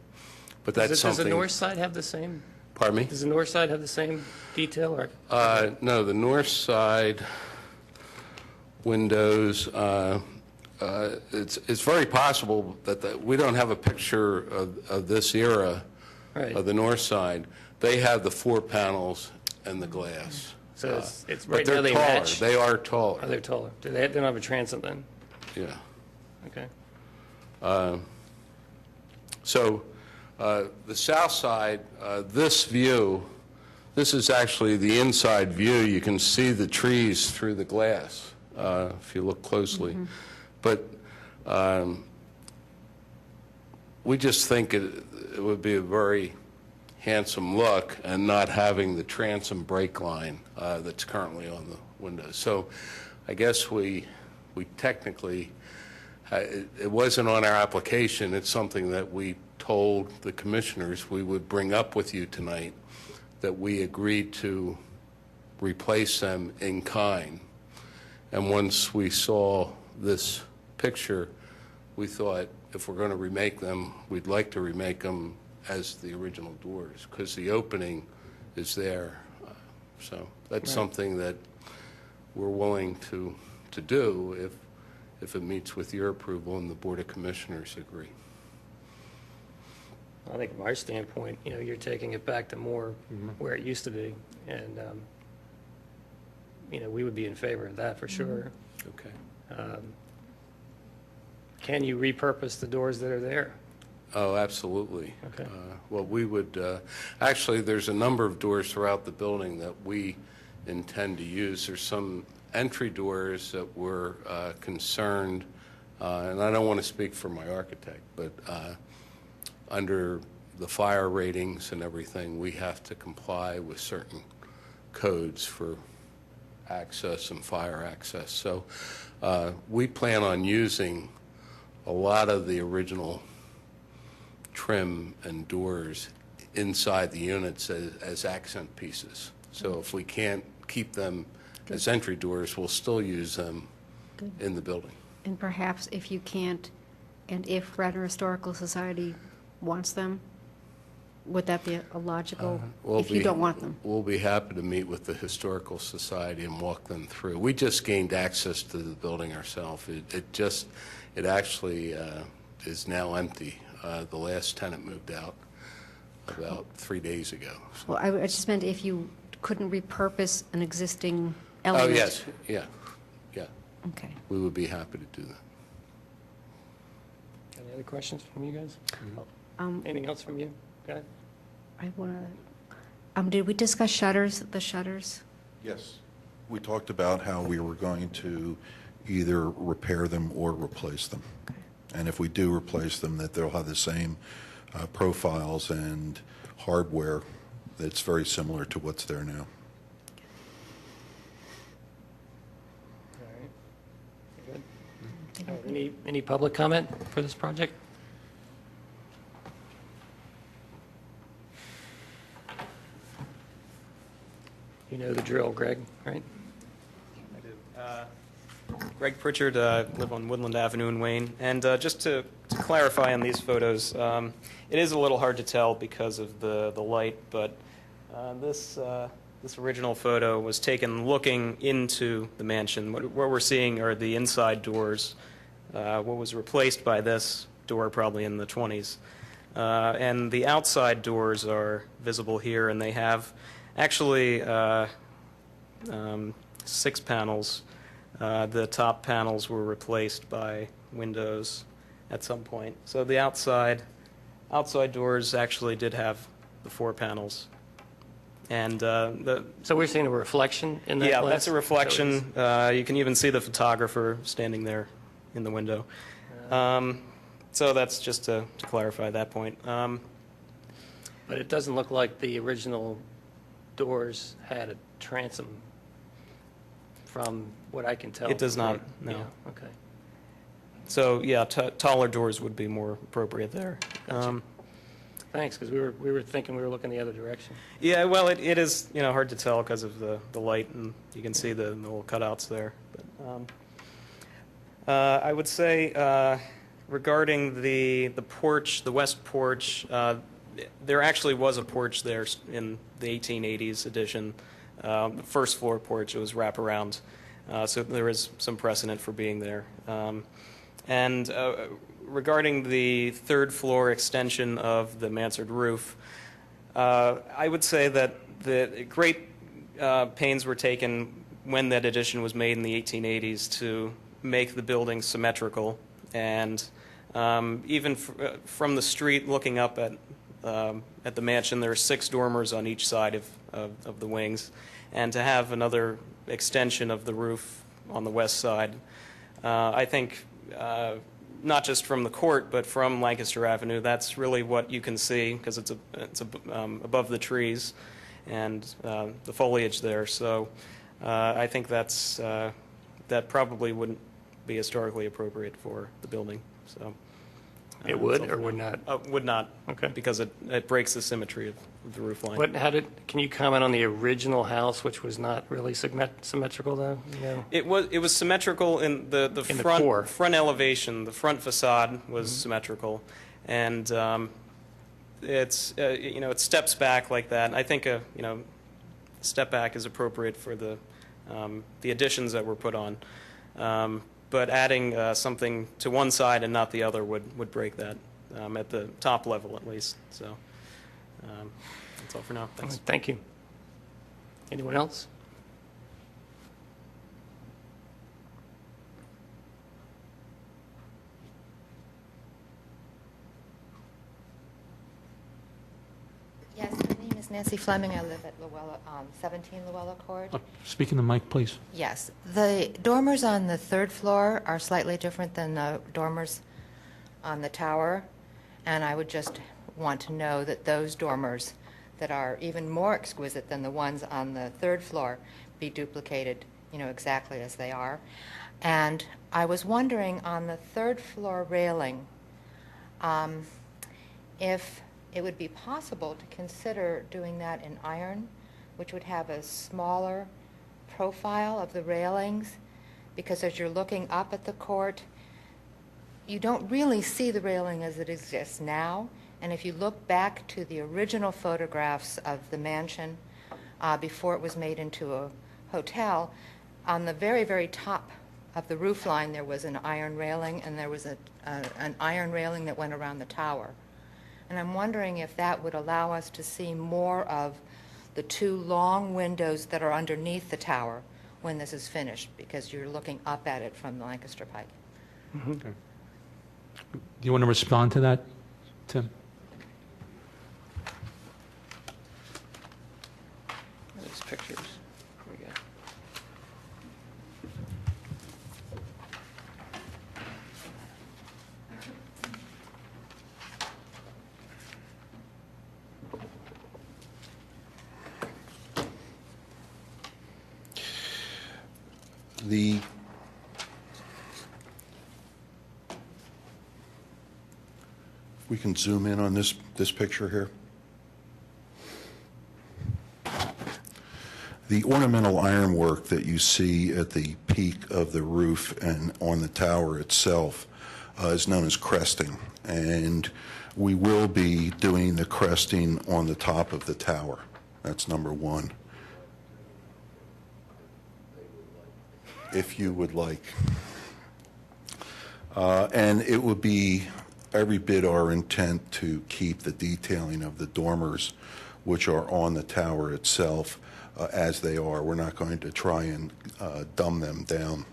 But that's something. Does the north side have the same? Pardon me? Does the north side have the same detail? Or? No, the north side windows, it's very possible that we don't have a picture of this era Right. of the north side. They have the 4 panels and the glass. So it's But right they're now they taller. match. They are Oh, taller. they're taller. They don't have a transom then? Yeah. Okay. So the south side, this view, this is actually the inside view. You can see the trees through the glass if you look closely. But we just think it would be a very handsome look, and not having the transom brake line that's currently on the windows. So I guess we technically, it wasn't on our application. It's something that we told the commissioners we would bring up with you tonight, that we agreed to replace them in kind. And once we saw this picture, we thought if we're going to remake them, we'd like to remake them as the original doors, because the opening is there. So that's something that we're willing to do if it meets with your approval and the Board of Commissioners agree. I think from our standpoint, you're taking it back to more where it used to be. And, we would be in favor of that for sure. Okay. Can you repurpose the doors that are there? Oh, absolutely. Okay. Well, we would, actually, there's a number of doors throughout the building that we intend to use. There's some entry doors that we're concerned, and I don't want to speak for my architect, but under the fire ratings and everything, we have to comply with certain codes for access and fire access. So we plan on using a lot of the original trim and doors inside the units as accent pieces. So if we can't keep them as entry doors, we'll still use them in the building. And perhaps if you can't, and if Radnor Historical Society wants them, would that be a logical, if you don't want them? We'll be happy to meet with the Historical Society and walk them through. We just gained access to the building ourselves. It actually is now empty. The last tenant moved out about 3 days ago. So. Well, I just meant if you couldn't repurpose an existing element. Oh, yes, yeah. Okay. We would be happy to do that. Any other questions from you guys? Anything else from you? Go ahead. I want to, did we discuss shutters, the shutters? Yes. We talked about how we were going to either repair them or replace them. Okay. And if we do replace them, that they'll have the same profiles and hardware that's very similar to what's there now. Any public comment for this project? You know the drill, Greg, right? I do. Greg Pritchard, live on Woodland Avenue in Wayne. And just to clarify on these photos, it is a little hard to tell because of the light, but this original photo was taken looking into the mansion. What we're seeing are the inside doors. What was replaced by this door probably in the 20s. And the outside doors are visible here, and they have actually 6 panels. The top panels were replaced by windows at some point. So the outside doors actually did have the 4 panels. And So we're seeing a reflection in that yeah, glass? that's a reflection. You can even see the photographer standing there in the window. So that's just to clarify that point. But it doesn't look like the original doors had a transom from what I can tell. It does not, no. Yeah, okay. So yeah, taller doors would be more appropriate there. Gotcha. Thanks, because we were thinking we were looking the other direction. Yeah, well, it is hard to tell because of the light, and you can see the little cutouts there. But, I would say regarding the porch, the west porch, there actually was a porch there in the 1880s edition. The first floor porch, it was wraparound, so there is some precedent for being there. And regarding the third floor extension of the mansard roof, I would say that the great pains were taken when that addition was made in the 1880s to make the building symmetrical, and even from the street looking up at the mansion, there are 6 dormers on each side of the wings, and to have another extension of the roof on the west side, I think not just from the court but from Lancaster Avenue, that's really what you can see because it's above the trees and the foliage there. So I think that probably wouldn't be historically appropriate for the building. So It would or would not? would not. Okay. Because it breaks the symmetry of the roof line. Can you comment on the original house, which was not really symmetrical, though? No. It was symmetrical in the In the core. front elevation. The front facade was symmetrical, and it steps back like that. And I think step back is appropriate for the additions that were put on. But adding something to one side and not the other would break that at the top level at least. So that's all for now. Thanks. Thank you. Anyone else? Yes, my name is Nancy Fleming. I live at 17 Luella Court. Speak in the mic, please. Yes, the dormers on the 3rd floor are slightly different than the dormers on the tower, and I would just want to know that those dormers that are even more exquisite than the ones on the 3rd floor be duplicated, exactly as they are. And I was wondering on the 3rd floor railing, if it would be possible to consider doing that in iron, which would have a smaller profile of the railings, because as you're looking up at the court, you don't really see the railing as it exists now. And if you look back to the original photographs of the mansion before it was made into a hotel, on the very, very top of the roof line there was an iron railing, and there was an iron railing that went around the tower. And I'm wondering if that would allow us to see more of the 2 long windows that are underneath the tower when this is finished, because you're looking up at it from the Lancaster Pike. Okay. Do you want to respond to that, Tim? These pictures. Here we go. The we can zoom in on this picture here. The ornamental ironwork that you see at the peak of the roof and on the tower itself is known as cresting, and we will be doing the cresting on the top of the tower. That's number one. If you would like. And it would be every bit our intent to keep the detailing of the dormers, which are on the tower itself, as they are. We're not going to try and dumb them down.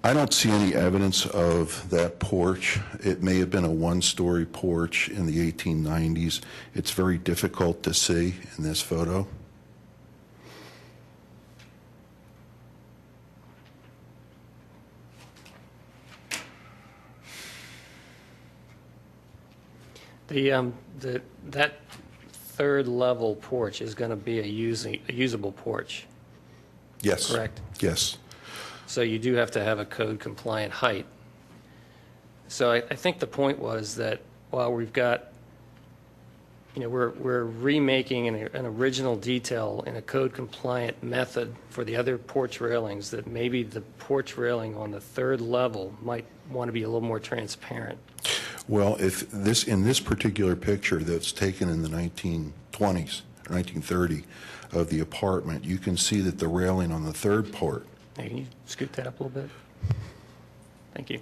I don't see any evidence of that porch. It may have been a one-story porch in the 1890s. It's very difficult to see in this photo. That third level porch is going to be a usable porch, Yes. correct? Yes. So you do have to have a code compliant height. So I think the point was that while we've got, we're remaking an original detail in a code compliant method for the other porch railings, that maybe the porch railing on the third level might want to be a little more transparent. Well, if this, in this particular picture that's taken in the 1920s, or 1930 of the apartment, you can see that the railing on the third part. Hey, can you scoot that up a little bit? Thank you.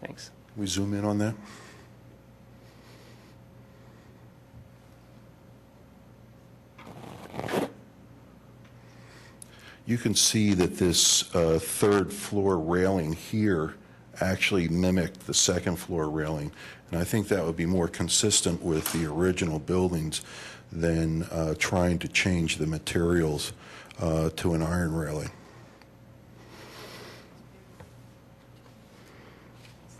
Thanks. We zoom in on that? You can see that this third floor railing here actually mimicked the second floor railing, and I think that would be more consistent with the original buildings than trying to change the materials to an iron railing.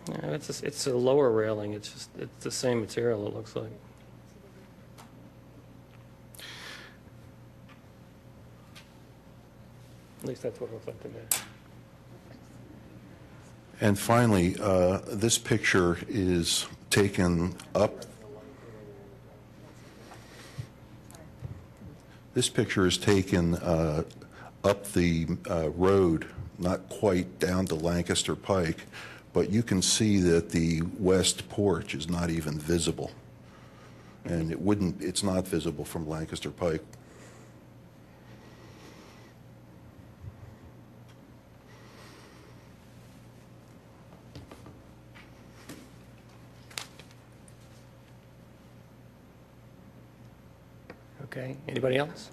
Yeah, it's a lower railing. It's the same material, it looks like. At least that's what it looks like to me. And finally, this picture is taken up. This picture is taken up the road, not quite down to Lancaster Pike, but you can see that the west porch is not even visible. And it's not visible from Lancaster Pike. Okay, anybody else?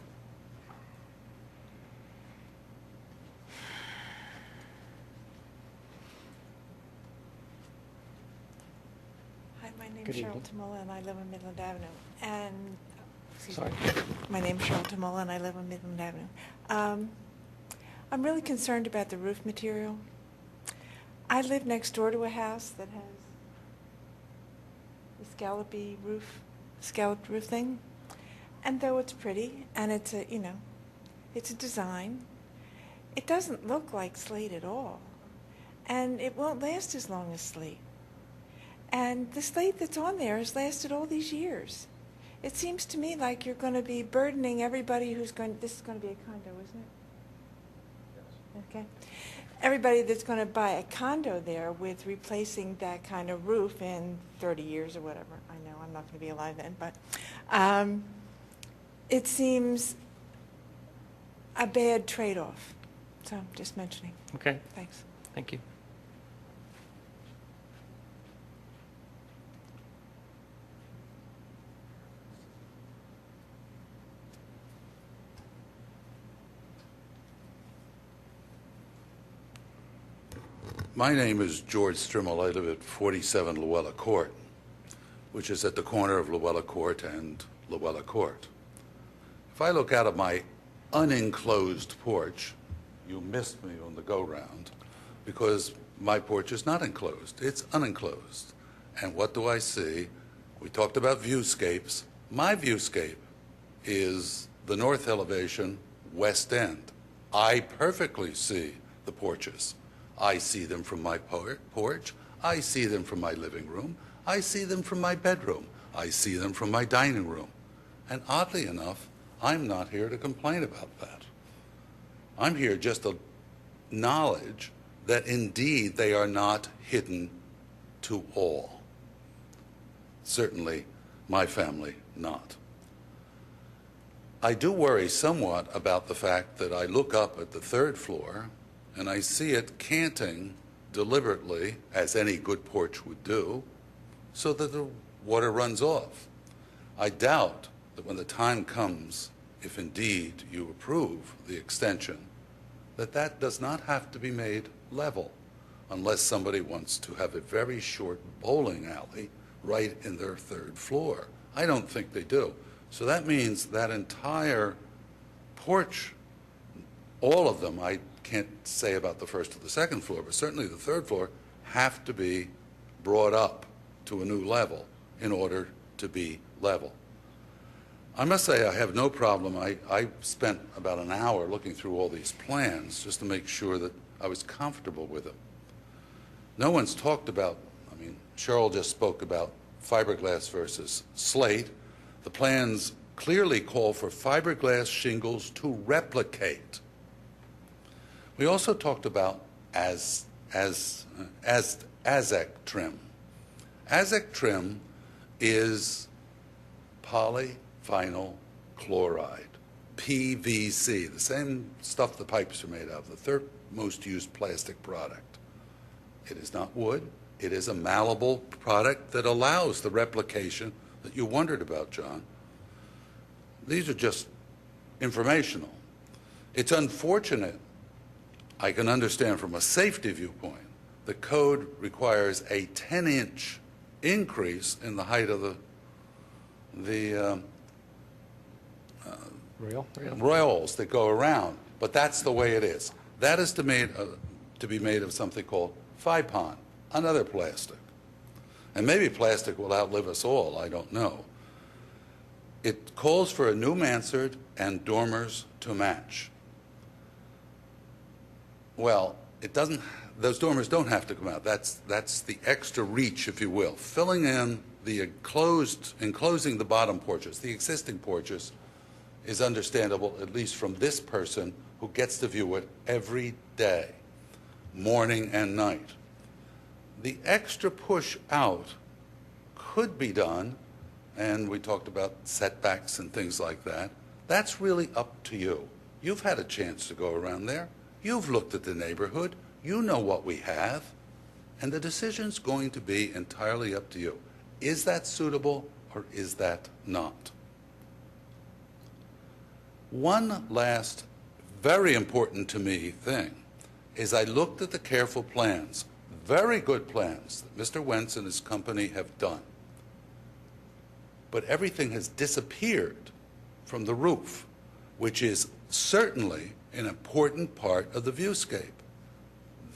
Hi, my name's Good Cheryl evening. Tamola, and I live on Midland Avenue. And, excuse Sorry. me. My name's Cheryl Tamola, and I live on Midland Avenue. I'm really concerned about the roof material. I live next door to a house that has a scalloped roof thing. And though it's pretty, and it's a, it's a design, it doesn't look like slate at all. And it won't last as long as slate. And the slate that's on there has lasted all these years. It seems to me like you're going to be burdening everybody this is going to be a condo, isn't it? Yes. Okay. Everybody that's going to buy a condo there with replacing that kind of roof in 30 years or whatever. I know I'm not going to be alive then, but it seems a bad trade-off. So just mentioning. Okay, Thanks. thank you. My name is George Strimmel. I live at 47 Luella Court, which is at the corner of Luella Court and Luella Court. If I look out of my unenclosed porch, you missed me on the go-round, because my porch is not enclosed. It's unenclosed. And what do I see? We talked about viewscapes. My viewscape is the north elevation, west end. I perfectly see the porches. I see them from my porch. I see them from my living room. I see them from my bedroom. I see them from my dining room. And oddly enough, I'm not here to complain about that. I'm here just to acknowledge that indeed they are not hidden to all. Certainly, my family not. I do worry somewhat about the fact that I look up at the third floor and I see it canting deliberately, as any good porch would do, so that the water runs off. I doubt that when the time comes, if indeed you approve the extension, that that does not have to be made level, unless somebody wants to have a very short bowling alley right in their third floor. I don't think they do. So that means that entire porch, all of them, I can't say about the first or the second floor, but certainly the third floor, have to be brought up to a new level in order to be level. I must say I have no problem. I spent about an hour looking through all these plans just to make sure that I was comfortable with them. No one's talked about, I mean, Cheryl just spoke about fiberglass versus slate. The plans clearly call for fiberglass shingles to replicate. We also talked about AZEC trim. AZEC trim is polyvinyl chloride, PVC, the same stuff the pipes are made of, the third most used plastic product. It is not wood. It is a malleable product that allows the replication that you wondered about, John. These are just informational. It's unfortunate, I can understand from a safety viewpoint, the code requires a 10-inch increase in the height of the rails that go around, but that's the way it is. That is to be made of something called Fipon, another plastic. And maybe plastic will outlive us all, I don't know. It calls for a new mansard and dormers to match. Well, it doesn't, those dormers don't have to come out. That's the extra reach, if you will. Filling in the enclosing the bottom porches, the existing porches, is understandable, at least from this person who gets to view it every day, morning and night. The extra push out could be done, and we talked about setbacks and things like that. That's really up to you. You've had a chance to go around there. You've looked at the neighborhood. You know what we have. And the decision's going to be entirely up to you. Is that suitable or is that not? One last, very important to me thing is I looked at the careful plans, very good plans that Mr. Wentz and his company have done. But everything has disappeared from the roof, which is certainly an important part of the viewscape.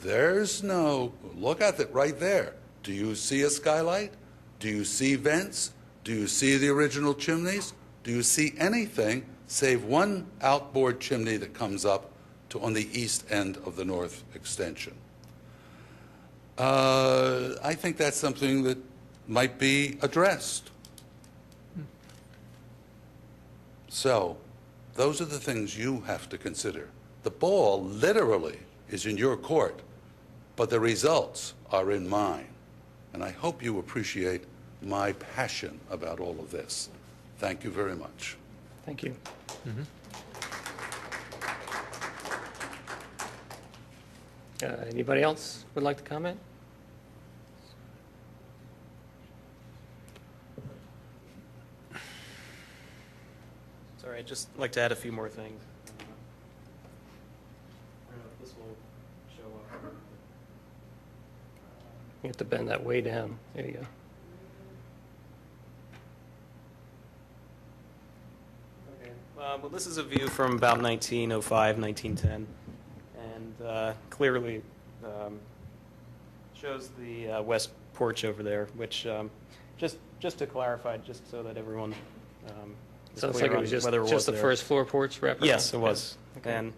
There's no, look at it right there. Do you see a skylight? Do you see vents? Do you see the original chimneys? Do you see anything save one outboard chimney that comes up to on the east end of the north extension? I think that's something that might be addressed. So, those are the things you have to consider. The ball literally is in your court, but the results are in mine. And I hope you appreciate my passion about all of this. Thank you very much. Thank you. Anybody else would like to comment? Sorry, I'd just like to add a few more things. I don't know if this will show up. You have to bend that way down. There you go. Okay. Well, this is a view from about 1905, 1910. And clearly, shows the west porch over there, which, just to clarify, just so that everyone is So it's clear like it on was just, whether it just the there. first floor porch wraparound? Yes, it was. Okay. And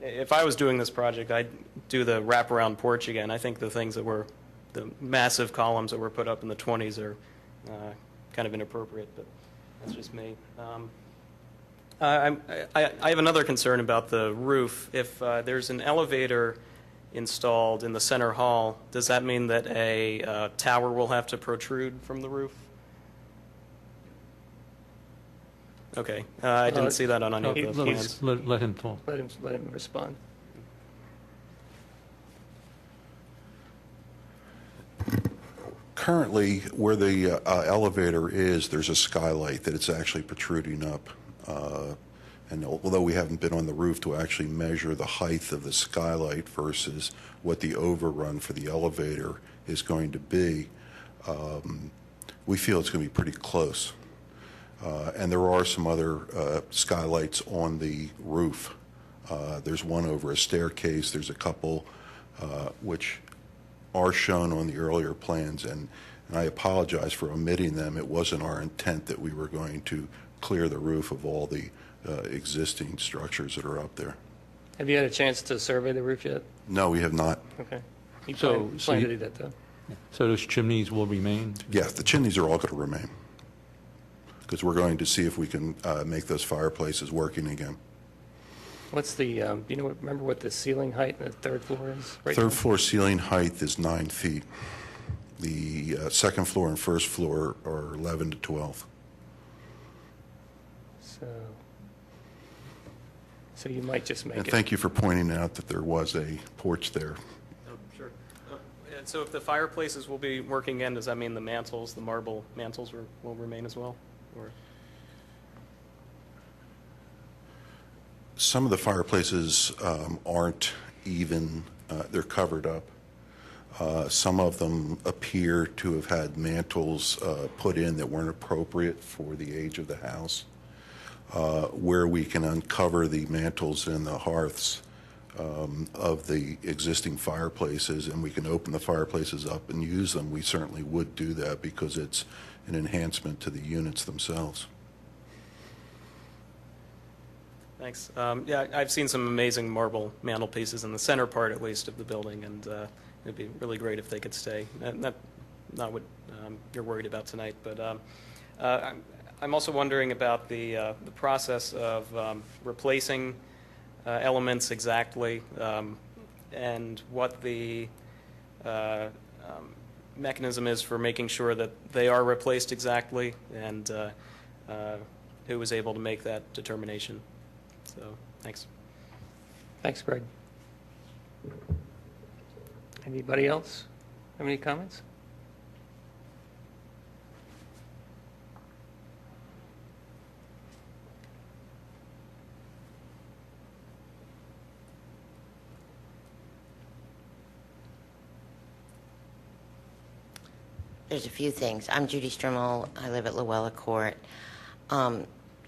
if I was doing this project, I'd do the wraparound porch again. I think the things that were, the massive columns that were put up in the 20s are kind of inappropriate, but that's just me. I have another concern about the roof. If there's an elevator installed in the center hall, does that mean that a tower will have to protrude from the roof? Okay, I didn't see that on any of the plans. Let him talk. Let him respond. Currently, where the elevator is, there's a skylight that it's actually protruding up. And although we haven't been on the roof to actually measure the height of the skylight versus what the overrun for the elevator is going to be, we feel it's going to be pretty close. And there are some other skylights on the roof. There's one over a staircase. There's a couple which are shown on the earlier plans, and I apologize for omitting them. It wasn't our intent that we were going to clear the roof of all the existing structures that are up there. Have you had a chance to survey the roof yet? No, we have not. Okay. You So plan you- to do that, though? So those chimneys will remain? Yes, the chimneys are all going to remain, because we're going to see if we can make those fireplaces working again. What's the, remember what the ceiling height in the third floor is? right now? Third floor ceiling height is 9 feet. The second floor and first floor are 11 to 12. So you might just make And it. thank you for pointing out that there was a porch there. Oh, sure. And so if the fireplaces will be working in, does that mean the mantles, the marble mantles will remain as well? Or? Some of the fireplaces aren't even, they're covered up. Some of them appear to have had mantles put in that weren't appropriate for the age of the house. Where we can uncover the mantles and the hearths of the existing fireplaces, and we can open the fireplaces up and use them, we certainly would do that because it's an enhancement to the units themselves. Thanks. Yeah, I've seen some amazing marble mantelpieces in the center part, at least, of the building, and it'd be really great if they could stay. Not what you're worried about tonight, but I'm also wondering about the process of replacing elements exactly, and what the mechanism is for making sure that they are replaced exactly, and who was able to make that determination. So, thanks. Thanks, Greg. Anybody else have any comments? There's a few things. I'm Judy Strimmel. I live at Luella Court.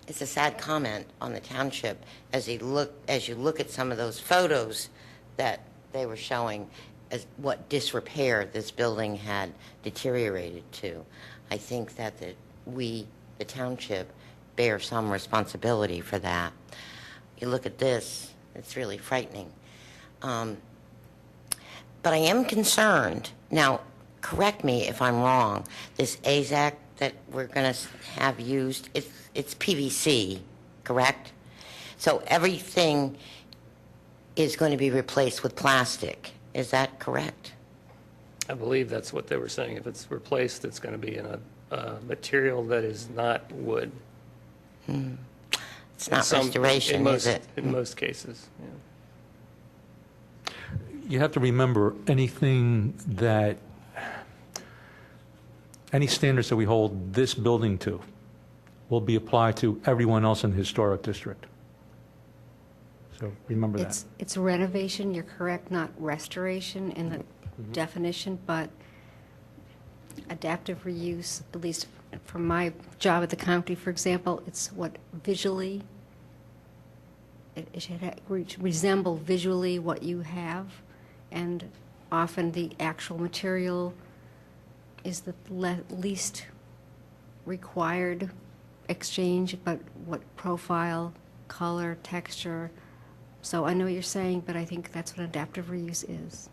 It's a sad comment on the township as you look at some of those photos that they were showing as what disrepair this building had deteriorated to. I think that we, the township, bear some responsibility for that. You look at this, it's really frightening. But I am concerned. Now, correct me if I'm wrong, this AZAC that we're going to have used, it's PVC, correct? So everything is going to be replaced with plastic. Is that correct? I believe that's what they were saying. If it's replaced, it's going to be in a material that is not wood. It's not restoration, is it? In most cases, yeah. You have to remember any standards that we hold this building to will be applied to everyone else in the historic district. So remember that. It's renovation, you're correct, not restoration in the definition, but adaptive reuse, at least from my job at the county, for example, it's what visually, it should resemble visually what you have. and often the actual material is the least required exchange, but what profile, color, texture. So I know what you're saying, but I think that's what adaptive reuse is.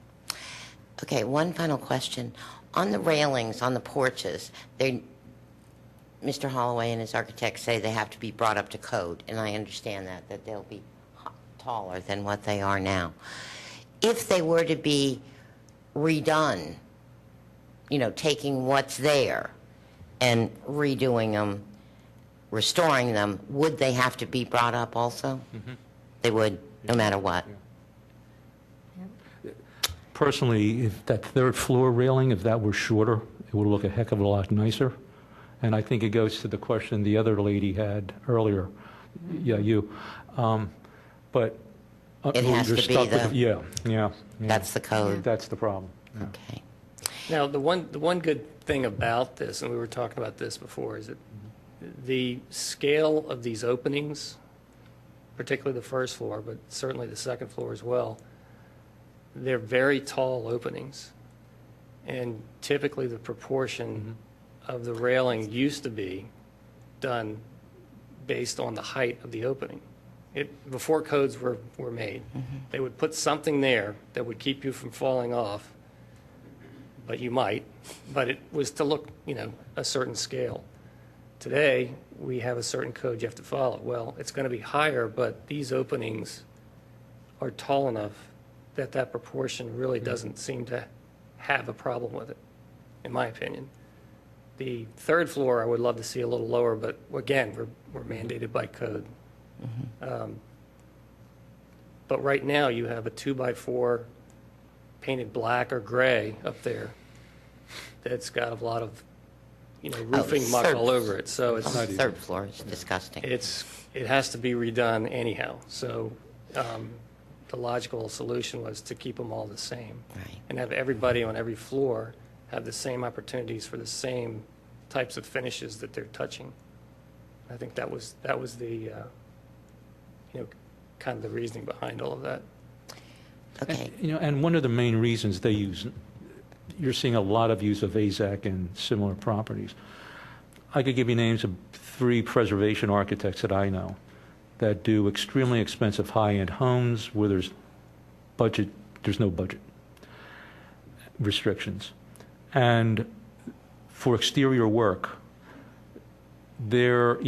Okay, one final question. On the railings, on the porches, Mr. Holloway and his architects say they have to be brought up to code, and I understand that they'll be taller than what they are now. If they were to be redone, taking what's there and redoing them, restoring them, would they have to be brought up also? Mm-hmm. They would, no matter what. Yeah. Personally, if that third floor railing, if that were shorter, it would look a heck of a lot nicer. And I think it goes to the question the other lady had earlier. Yeah, you. But it has you're to be stuck the. with, yeah. That's the code. That's the problem. Yeah. Okay. Now, the one good thing about this, and we were talking about this before, is that the scale of these openings, particularly the first floor, but certainly the second floor as well, they're very tall openings. And typically the proportion of the railing used to be done based on the height of the opening. Before codes were made, they would put something there that would keep you from falling off, but you might, but it was to look, a certain scale. Today, we have a certain code you have to follow. Well, it's going to be higher, but these openings are tall enough that that proportion really doesn't seem to have a problem with it, in my opinion. The third floor, I would love to see a little lower, but again, we're mandated by code. But right now, you have a 2x4 painted black or gray up there that's got a lot of, roofing muck all over it. So it's third floor is disgusting. It has to be redone anyhow. So the logical solution was to keep them all the same, Right. and have everybody on every floor have the same opportunities for the same types of finishes that they're touching. I think that was the kind of the reasoning behind all of that. Okay. And one of the main reasons you're seeing a lot of use of AZAC in similar properties. I could give you names of 3 preservation architects that I know that do extremely expensive high-end homes where there's no budget restrictions. And for exterior work, they're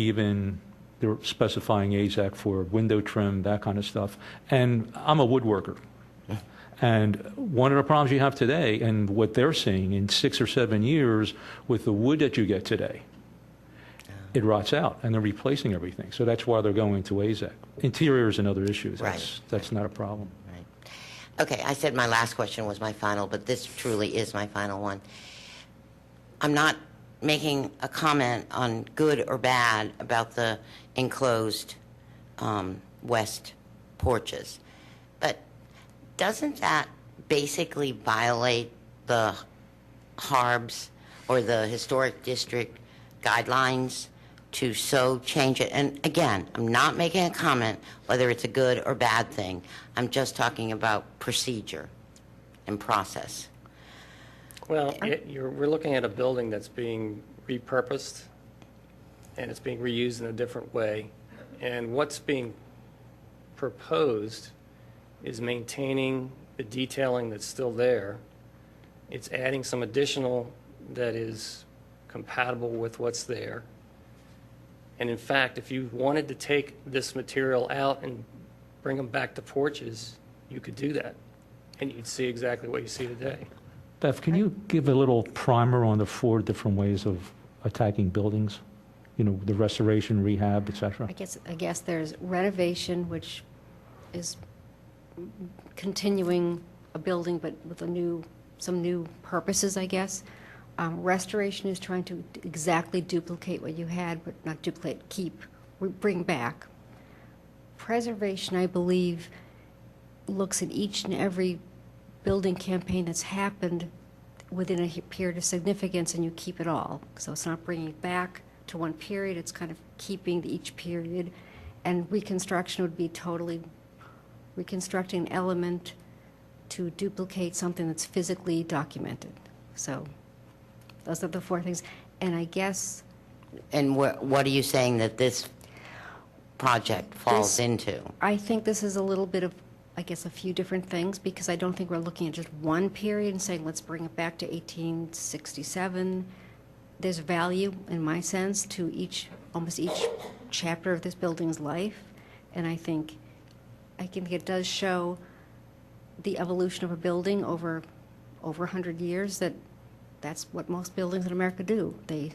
specifying AZAC for window trim, that kind of stuff. And I'm a woodworker. And one of the problems you have today, and what they're seeing in 6 or 7 years with the wood that you get today, it rots out, and they're replacing everything. So that's why they're going to AZAC. Interiors and other issues, that's not a problem. Right. Okay, I said my last question was my final, but this truly is my final one. I'm not making a comment on good or bad about the enclosed west porches, but doesn't that basically violate the Harb's or the historic district guidelines to so change it? And again, I'm not making a comment whether it's a good or bad thing. I'm just talking about procedure and process. Well, we're looking at a building that's being repurposed, and it's being reused in a different way. And what's being proposed is maintaining the detailing that's still there. It's adding some additional that is compatible with what's there. And in fact, if you wanted to take this material out and bring them back to porches, you could do that, and you'd see exactly what you see today. Beth, can you give a little primer on the 4 different ways of attacking buildings? The restoration, rehab, et cetera? I guess there's renovation, which is continuing a building but with some new purposes, I guess. Restoration is trying to exactly duplicate what you had, but not duplicate, bring back. Preservation, I believe, looks at each and every building campaign that's happened within a period of significance, and you keep it all. So it's not bringing it back to one period, it's kind of keeping each period. And reconstruction would be totally reconstructing an element to duplicate something that's physically documented. So those are the four things. And I guess And what are you saying that this project falls into? I think this is a little bit of, I guess, a few different things, because I don't think we're looking at just one period and saying, let's bring it back to 1867. There's value, in my sense, to almost each chapter of this building's life. And I think it does show the evolution of a building over 100 years, that's what most buildings in America do. They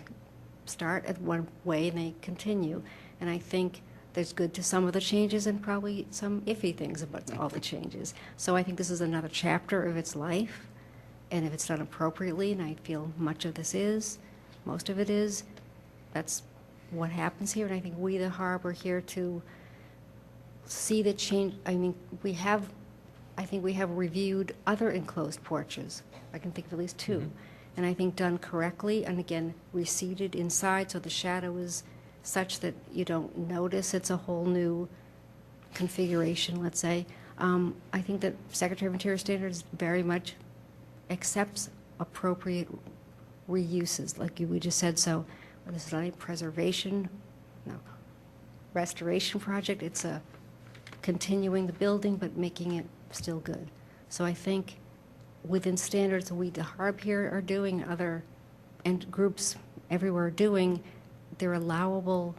start at one way and they continue. And I think there's good to some of the changes and probably some iffy things about all the changes. So I think this is another chapter of its life. And if it's done appropriately, and I feel much of this is, most of it is, that's what happens here. And I think we, the Harb, are here to see the change. I mean, I think we have reviewed other enclosed porches. I can think of at least two. Mm-hmm. And I think done correctly, and again, reseated inside so the shadow is such that you don't notice it's a whole new configuration, let's say. I think that Secretary of Interior Standards very much accepts appropriate reuses, like we just said. So this is not a restoration project. It's a continuing the building but making it still good. So I think within standards we, the Harb here, are doing, other and groups everywhere are doing, they're allowable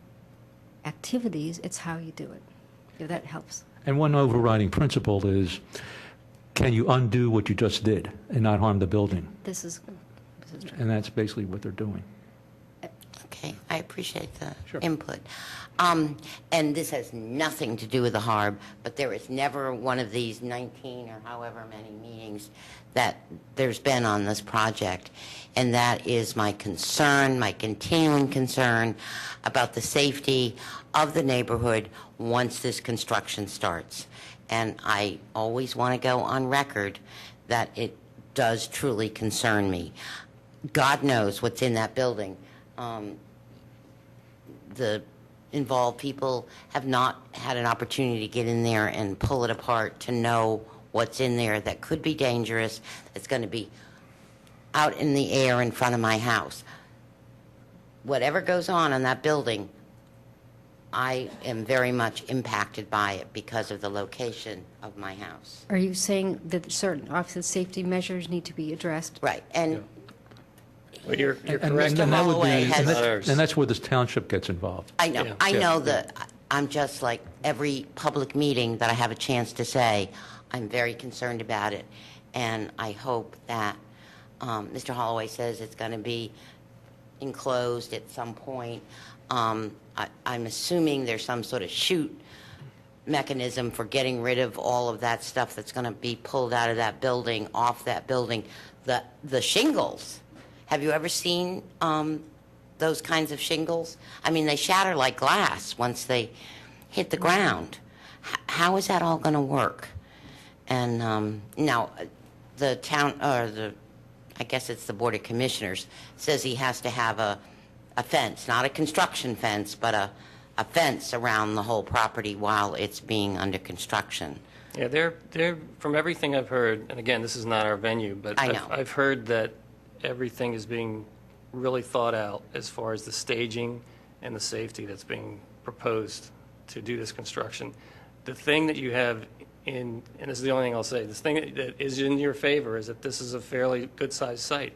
activities. It's how you do it, if that helps. And one overriding principle is, can you undo what you just did and not harm the building? This is true. And that's basically what they're doing. Okay, I appreciate the Sure. input. And this has nothing to do with the Harb, but there is never one of these 19 or however many meetings that there's been on this project. And that is my concern, my continuing concern about the safety of the neighborhood once this construction starts. And I always want to go on record that it does truly concern me. God knows what's in that building. The involved people have not had an opportunity to get in there and pull it apart to know what's in there that could be dangerous, that's going to be out in the air in front of my house. Whatever goes on in that building, I am very much impacted by it because of the location of my house. Are you saying that certain office safety measures need to be addressed? Right, and Well, you're And correct. Mr. that would Holloway be, has- and that's where this township gets involved. I know, Yeah. I Yeah. know that I'm just like every public meeting that I have a chance to say, I'm very concerned about it. And I hope that Mr. Holloway says it's going to be enclosed at some point. I'm assuming there's some sort of chute mechanism for getting rid of all of that stuff that's going to be pulled out of that building, off that building. The shingles. Have you ever seen those kinds of shingles? I mean, they shatter like glass once they hit the ground. How is that all going to work? And now, the town, or I guess it's the Board of Commissioners, says he has to have a fence, not a construction fence, but a fence around the whole property while it's being under construction. Yeah, they're from everything I've heard, and again, this is not our venue, but I know. I've heard that everything is being really thought out as far as the staging and the safety that's being proposed to do this construction. The thing that you have and this is the only thing I'll say, the thing that is in your favor is that this is a fairly good-sized site,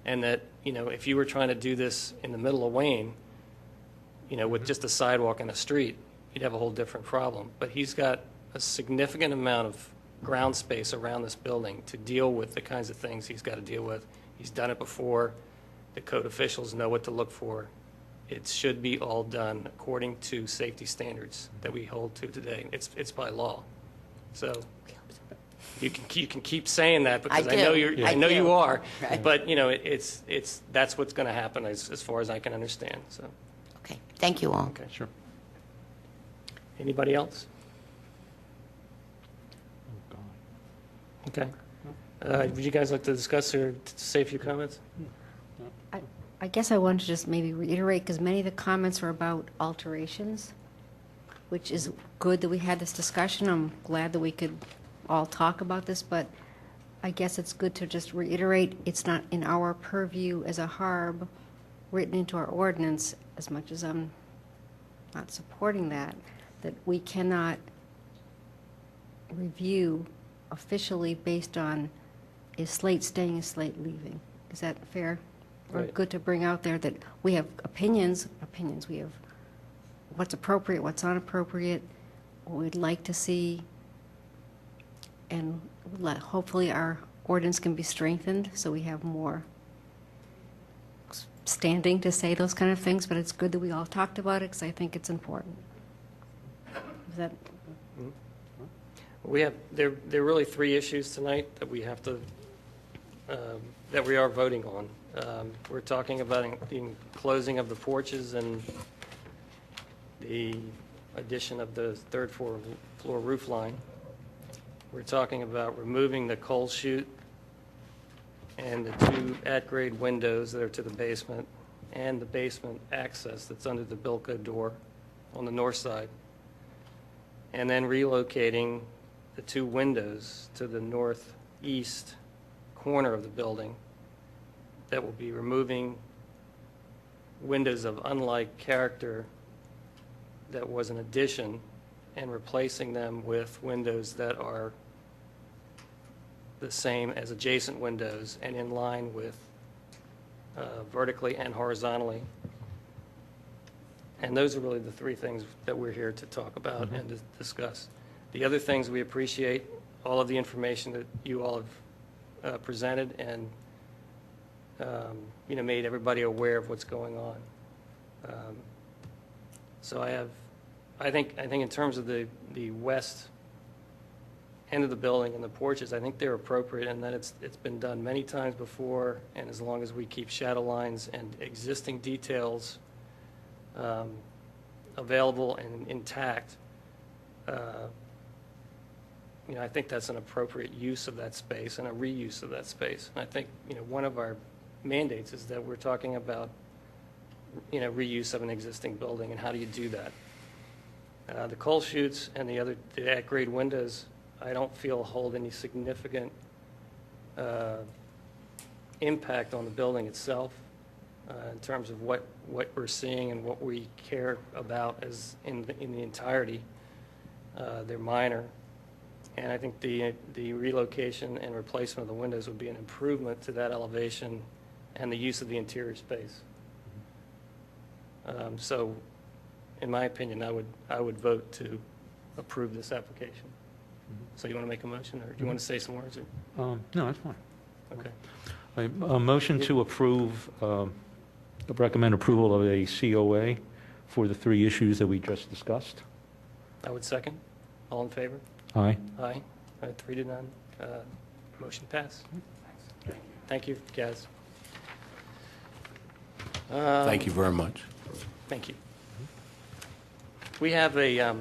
and that, if you were trying to do this in the middle of Wayne, with just a sidewalk and a street, you'd have a whole different problem. But he's got a significant amount of ground space around this building to deal with the kinds of things he's got to deal with. He's done it before. The code officials know what to look for. It should be all done according to safety standards that we hold to today. It's by law. So you can keep saying that because I know do. I know do. you are, Right. but it's that's what's going to happen as far as I can understand. So, Okay, thank you all. okay. Sure. Anybody else? Oh, God. Okay. Would you guys like to discuss or say a few comments? I guess I wanted to just maybe reiterate, because many of the comments were about alterations, which is good that we had this discussion. I'm glad that we could all talk about this, but I guess it's good to just reiterate, it's not in our purview as a Harb written into our ordinance, as much as I'm not supporting that we cannot review officially based on is Slate staying, is Slate leaving. Is that fair? Or Right. good to bring out there that we have opinions, we have what's appropriate, what's not appropriate, what we'd like to see, and hopefully our ordinance can be strengthened so we have more standing to say those kind of things, but it's good that we all talked about it because I think it's important. Is that, We have, there are really three issues tonight that we have to, that we are voting on. We're talking about the closing of the porches and the addition of the third floor roof line. We're talking about removing the coal chute and the two at-grade windows that are to the basement and the basement access that's under the Bilko door on the north side. And then relocating the two windows to the northeast corner of the building that will be removing windows of unlike character that was an addition and replacing them with windows that are the same as adjacent windows and in line with vertically and horizontally. And those are really the three things that we're here to talk about and to discuss. The other things, we appreciate all of the information that you all have presented and made everybody aware of what's going on. So I think in terms of the west end of the building and the porches, I think they're appropriate and that it's been done many times before, and as long as we keep shadow lines and existing details available and intact, I think that's an appropriate use of that space and a reuse of that space. And I think, one of our mandates is that we're talking about, reuse of an existing building, and how do you do that? The coal chutes and the at-grade windows, I don't feel hold any significant impact on the building itself in terms of what we're seeing and what we care about as in the entirety. They're minor. And I think the relocation and replacement of the windows would be an improvement to that elevation and the use of the interior space. So, in my opinion, I would vote to approve this application. So you want to make a motion, or do you want to say some words? No, that's fine. Okay. A motion to approve, recommend approval of a COA for the three issues that we just discussed. I would second. All in favor? Aye. Aye. 3-0. Motion passed. Thank you, Gaz. Thank you very much. Thank you. We have a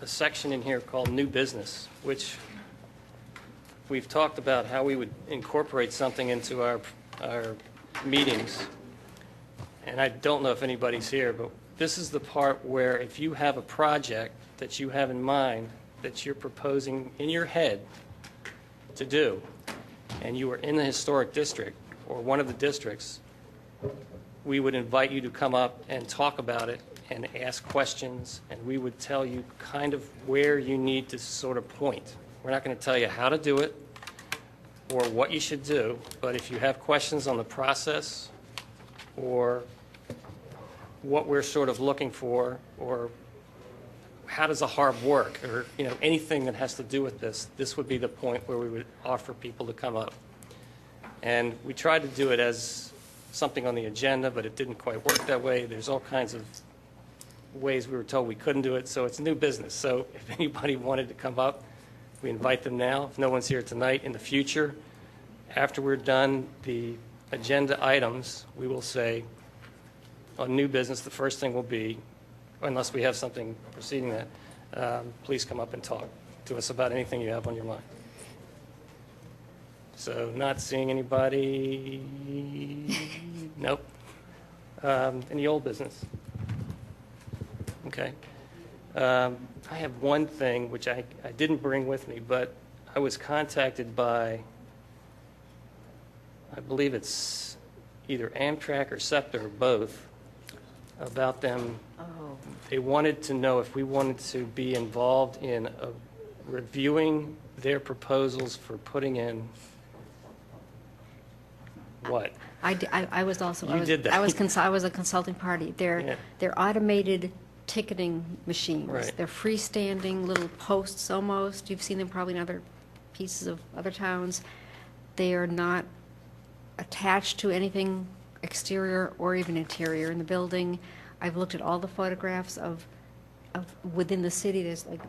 section in here called New Business, which we've talked about how we would incorporate something into our meetings. And I don't know if anybody's here, but this is the part where if you have a project that you have in mind that you're proposing in your head to do, and you are in the historic district or one of the districts, we would invite you to come up and talk about it and ask questions, and we would tell you kind of where you need to sort of point. We're not going to tell you how to do it or what you should do, but if you have questions on the process or what we're sort of looking for, or how does a Harb work, or anything that has to do with this would be the point where we would offer people to come up. And we tried to do it as something on the agenda, but it didn't quite work that way. There's all kinds of ways we were told we couldn't do it, so it's new business. So if anybody wanted to come up, we invite them now. If no one's here tonight, in the future, after we're done the agenda items, we will say on new business, the first thing will be, unless we have something preceding that, please come up and talk to us about anything you have on your mind. So not seeing anybody, nope. Any old business? Okay. I have one thing which I didn't bring with me, but I was contacted by, I believe it's either Amtrak or SEPTA or both, about them. Oh, They wanted to know if we wanted to be involved in reviewing their proposals for putting in what? I was also, You did that. I was a consulting party. Yeah. They're automated ticketing machines. Right. They're freestanding little posts almost. You've seen them probably in other pieces of other towns. They are not attached to anything exterior or even interior in the building. I've looked at all the photographs of within the city. There's like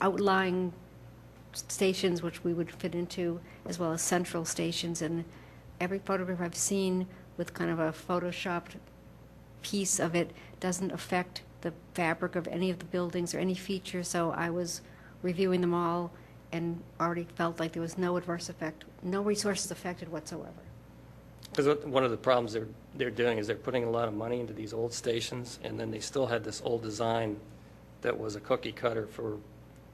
outlying stations which we would fit into, as well as central stations. And every photograph I've seen with kind of a photoshopped piece of it doesn't affect the fabric of any of the buildings or any feature. So I was reviewing them all and already felt like there was no adverse effect, no resources affected whatsoever. Because one of the problems they're doing is they're putting a lot of money into these old stations, and then they still had this old design that was a cookie cutter for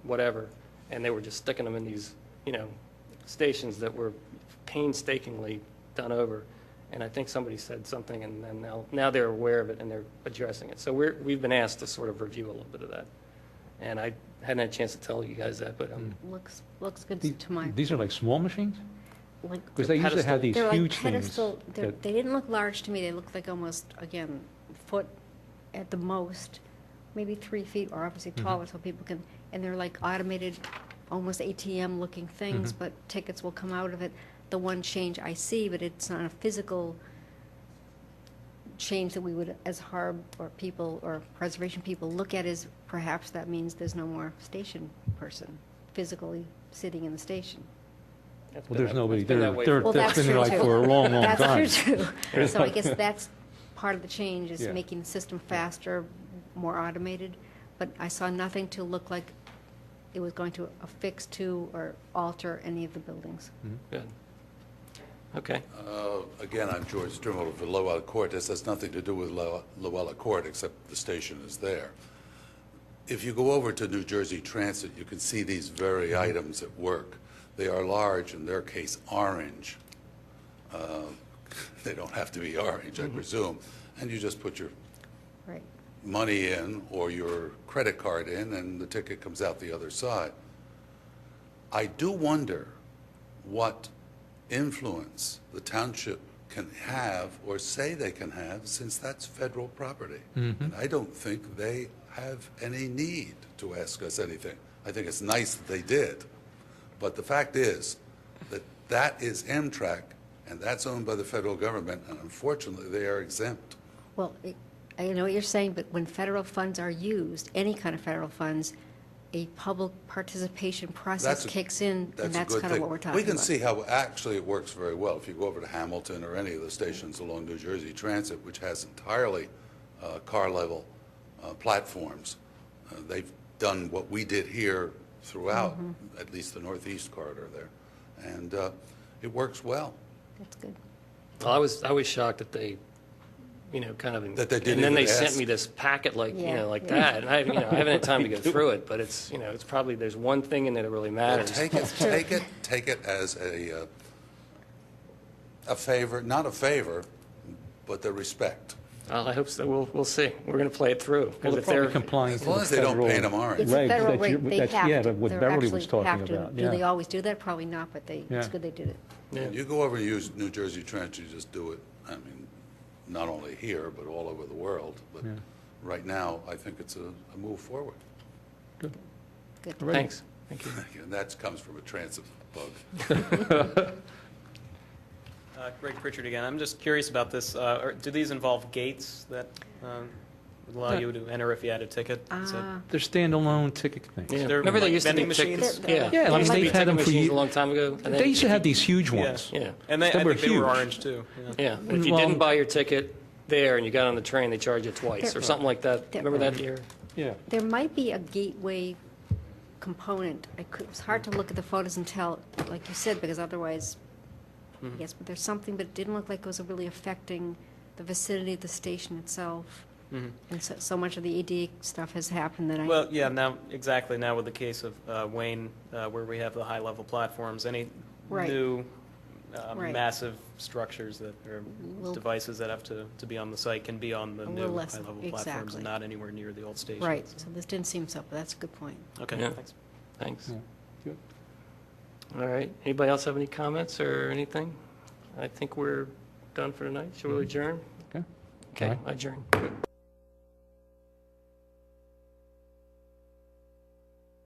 whatever, and they were just sticking them in these, stations that were painstakingly done over. And I think somebody said something, and then now they're aware of it and they're addressing it. So we've been asked to sort of review a little bit of that, and I hadn't had a chance to tell you guys that, but Looks good to my. These are like small machines? Like, Because they used to have these they're like huge things. pedestal. that- They didn't look large to me. They looked like almost, again, foot at the most, maybe 3 feet, or obviously taller, so people can. And they're like automated, almost ATM-looking things, but tickets will come out of it. The one change I see, but it's not a physical change that we would, as Harb or people or preservation people, look at, is perhaps that means there's no more station person physically sitting in the station. Well, there's nobody It's been there. that way They're- for- Well, That's that's been true, like too. for a long, long time. That's true, too. So I guess that's part of the change, is Yeah. making the system faster, more automated. But I saw nothing to look like it was going to affix to or alter any of the buildings. good. Okay. Again, I'm George Strimmel of the Luella Court. This has nothing to do with Luella Court, except the station is there. If you go over to New Jersey Transit, you can see these very items at work. They are large, in their case, orange. They don't have to be orange, I presume. And you just put your Right. money in or your credit card in, and the ticket comes out the other side. I do wonder what influence the township can have or say they can have, since that's federal property. And I don't think they have any need to ask us anything. I think it's nice that they did. But the fact is that that is Amtrak, and that's owned by the federal government, and unfortunately, they are exempt. Well, I know what you're saying, but when federal funds are used, any kind of federal funds, a public participation process That's a- kicks in, and a that's good kind of thing. what we're talking We about. can see how actually it works very well. If you go over to Hamilton or any of the stations along New Jersey Transit, which has entirely car-level platforms, they've done what we did here throughout, at least the northeast corridor there, and it works well. That's good. Well, I was shocked that they, kind of. That they didn't And then they even sent ask. me this packet like Yeah. that, and I haven't had time to go through it, but it's, it's probably, there's one thing in it that really Well, matters. take it as a favor, not a favor, but the respect. Well, I hope so. We'll see. We're going to play it through. Well, Because they're if probably they're, complying As to long the as they don't federal paint them orange. It's a regs federal that rate. you- They that's- have yeah, to. that what They Beverly actually was talking have to. about, Do yeah. they always do that? Probably not, but it's Yeah. good they did it. yeah. You go over and use New Jersey Transit, you just do it, I mean, not only here, but all over the world. But Yeah. right now, I think it's a move forward. Good. Right. Thanks. Thank you. And that comes from a transit bug. Greg Pritchard again. I'm just curious about this. Do these involve gates that would allow you to enter if you had a ticket? Is it- They're standalone ticket things. Yeah. They're Remember they like used to be vending tickets? machines? Yeah. Yeah, There I mean, used to be they've had ticket them for machines ye- a long time ago. and then They used to if have you- these huge Yeah. ones. Yeah. And They I were think they were huge. orange too. Yeah. Yeah. If you Well- didn't buy your ticket there and you got on the train, they charge you twice or something like that. There- Remember that year? Yeah. There might be a gateway component. It's hard to look at the photos and tell, like you said, because otherwise, yes, but there's something, but it didn't look like it was really affecting the vicinity of the station itself. And so much of the ED stuff has happened that I. Well, yeah, now, exactly, now with the case of Wayne, where we have the high-level platforms, any Right. new Right. massive structures that, or Will- devices that have to be on the site can be on the A new little less, high-level platforms exactly. and not anywhere near the old stations. Right, so this didn't seem so, but that's a good point. Okay, Yeah. thanks. Thanks. Yeah. Good. All right. Anybody else have any comments or anything? I think we're done for tonight. Shall we adjourn? Okay. Okay, Aye. adjourn.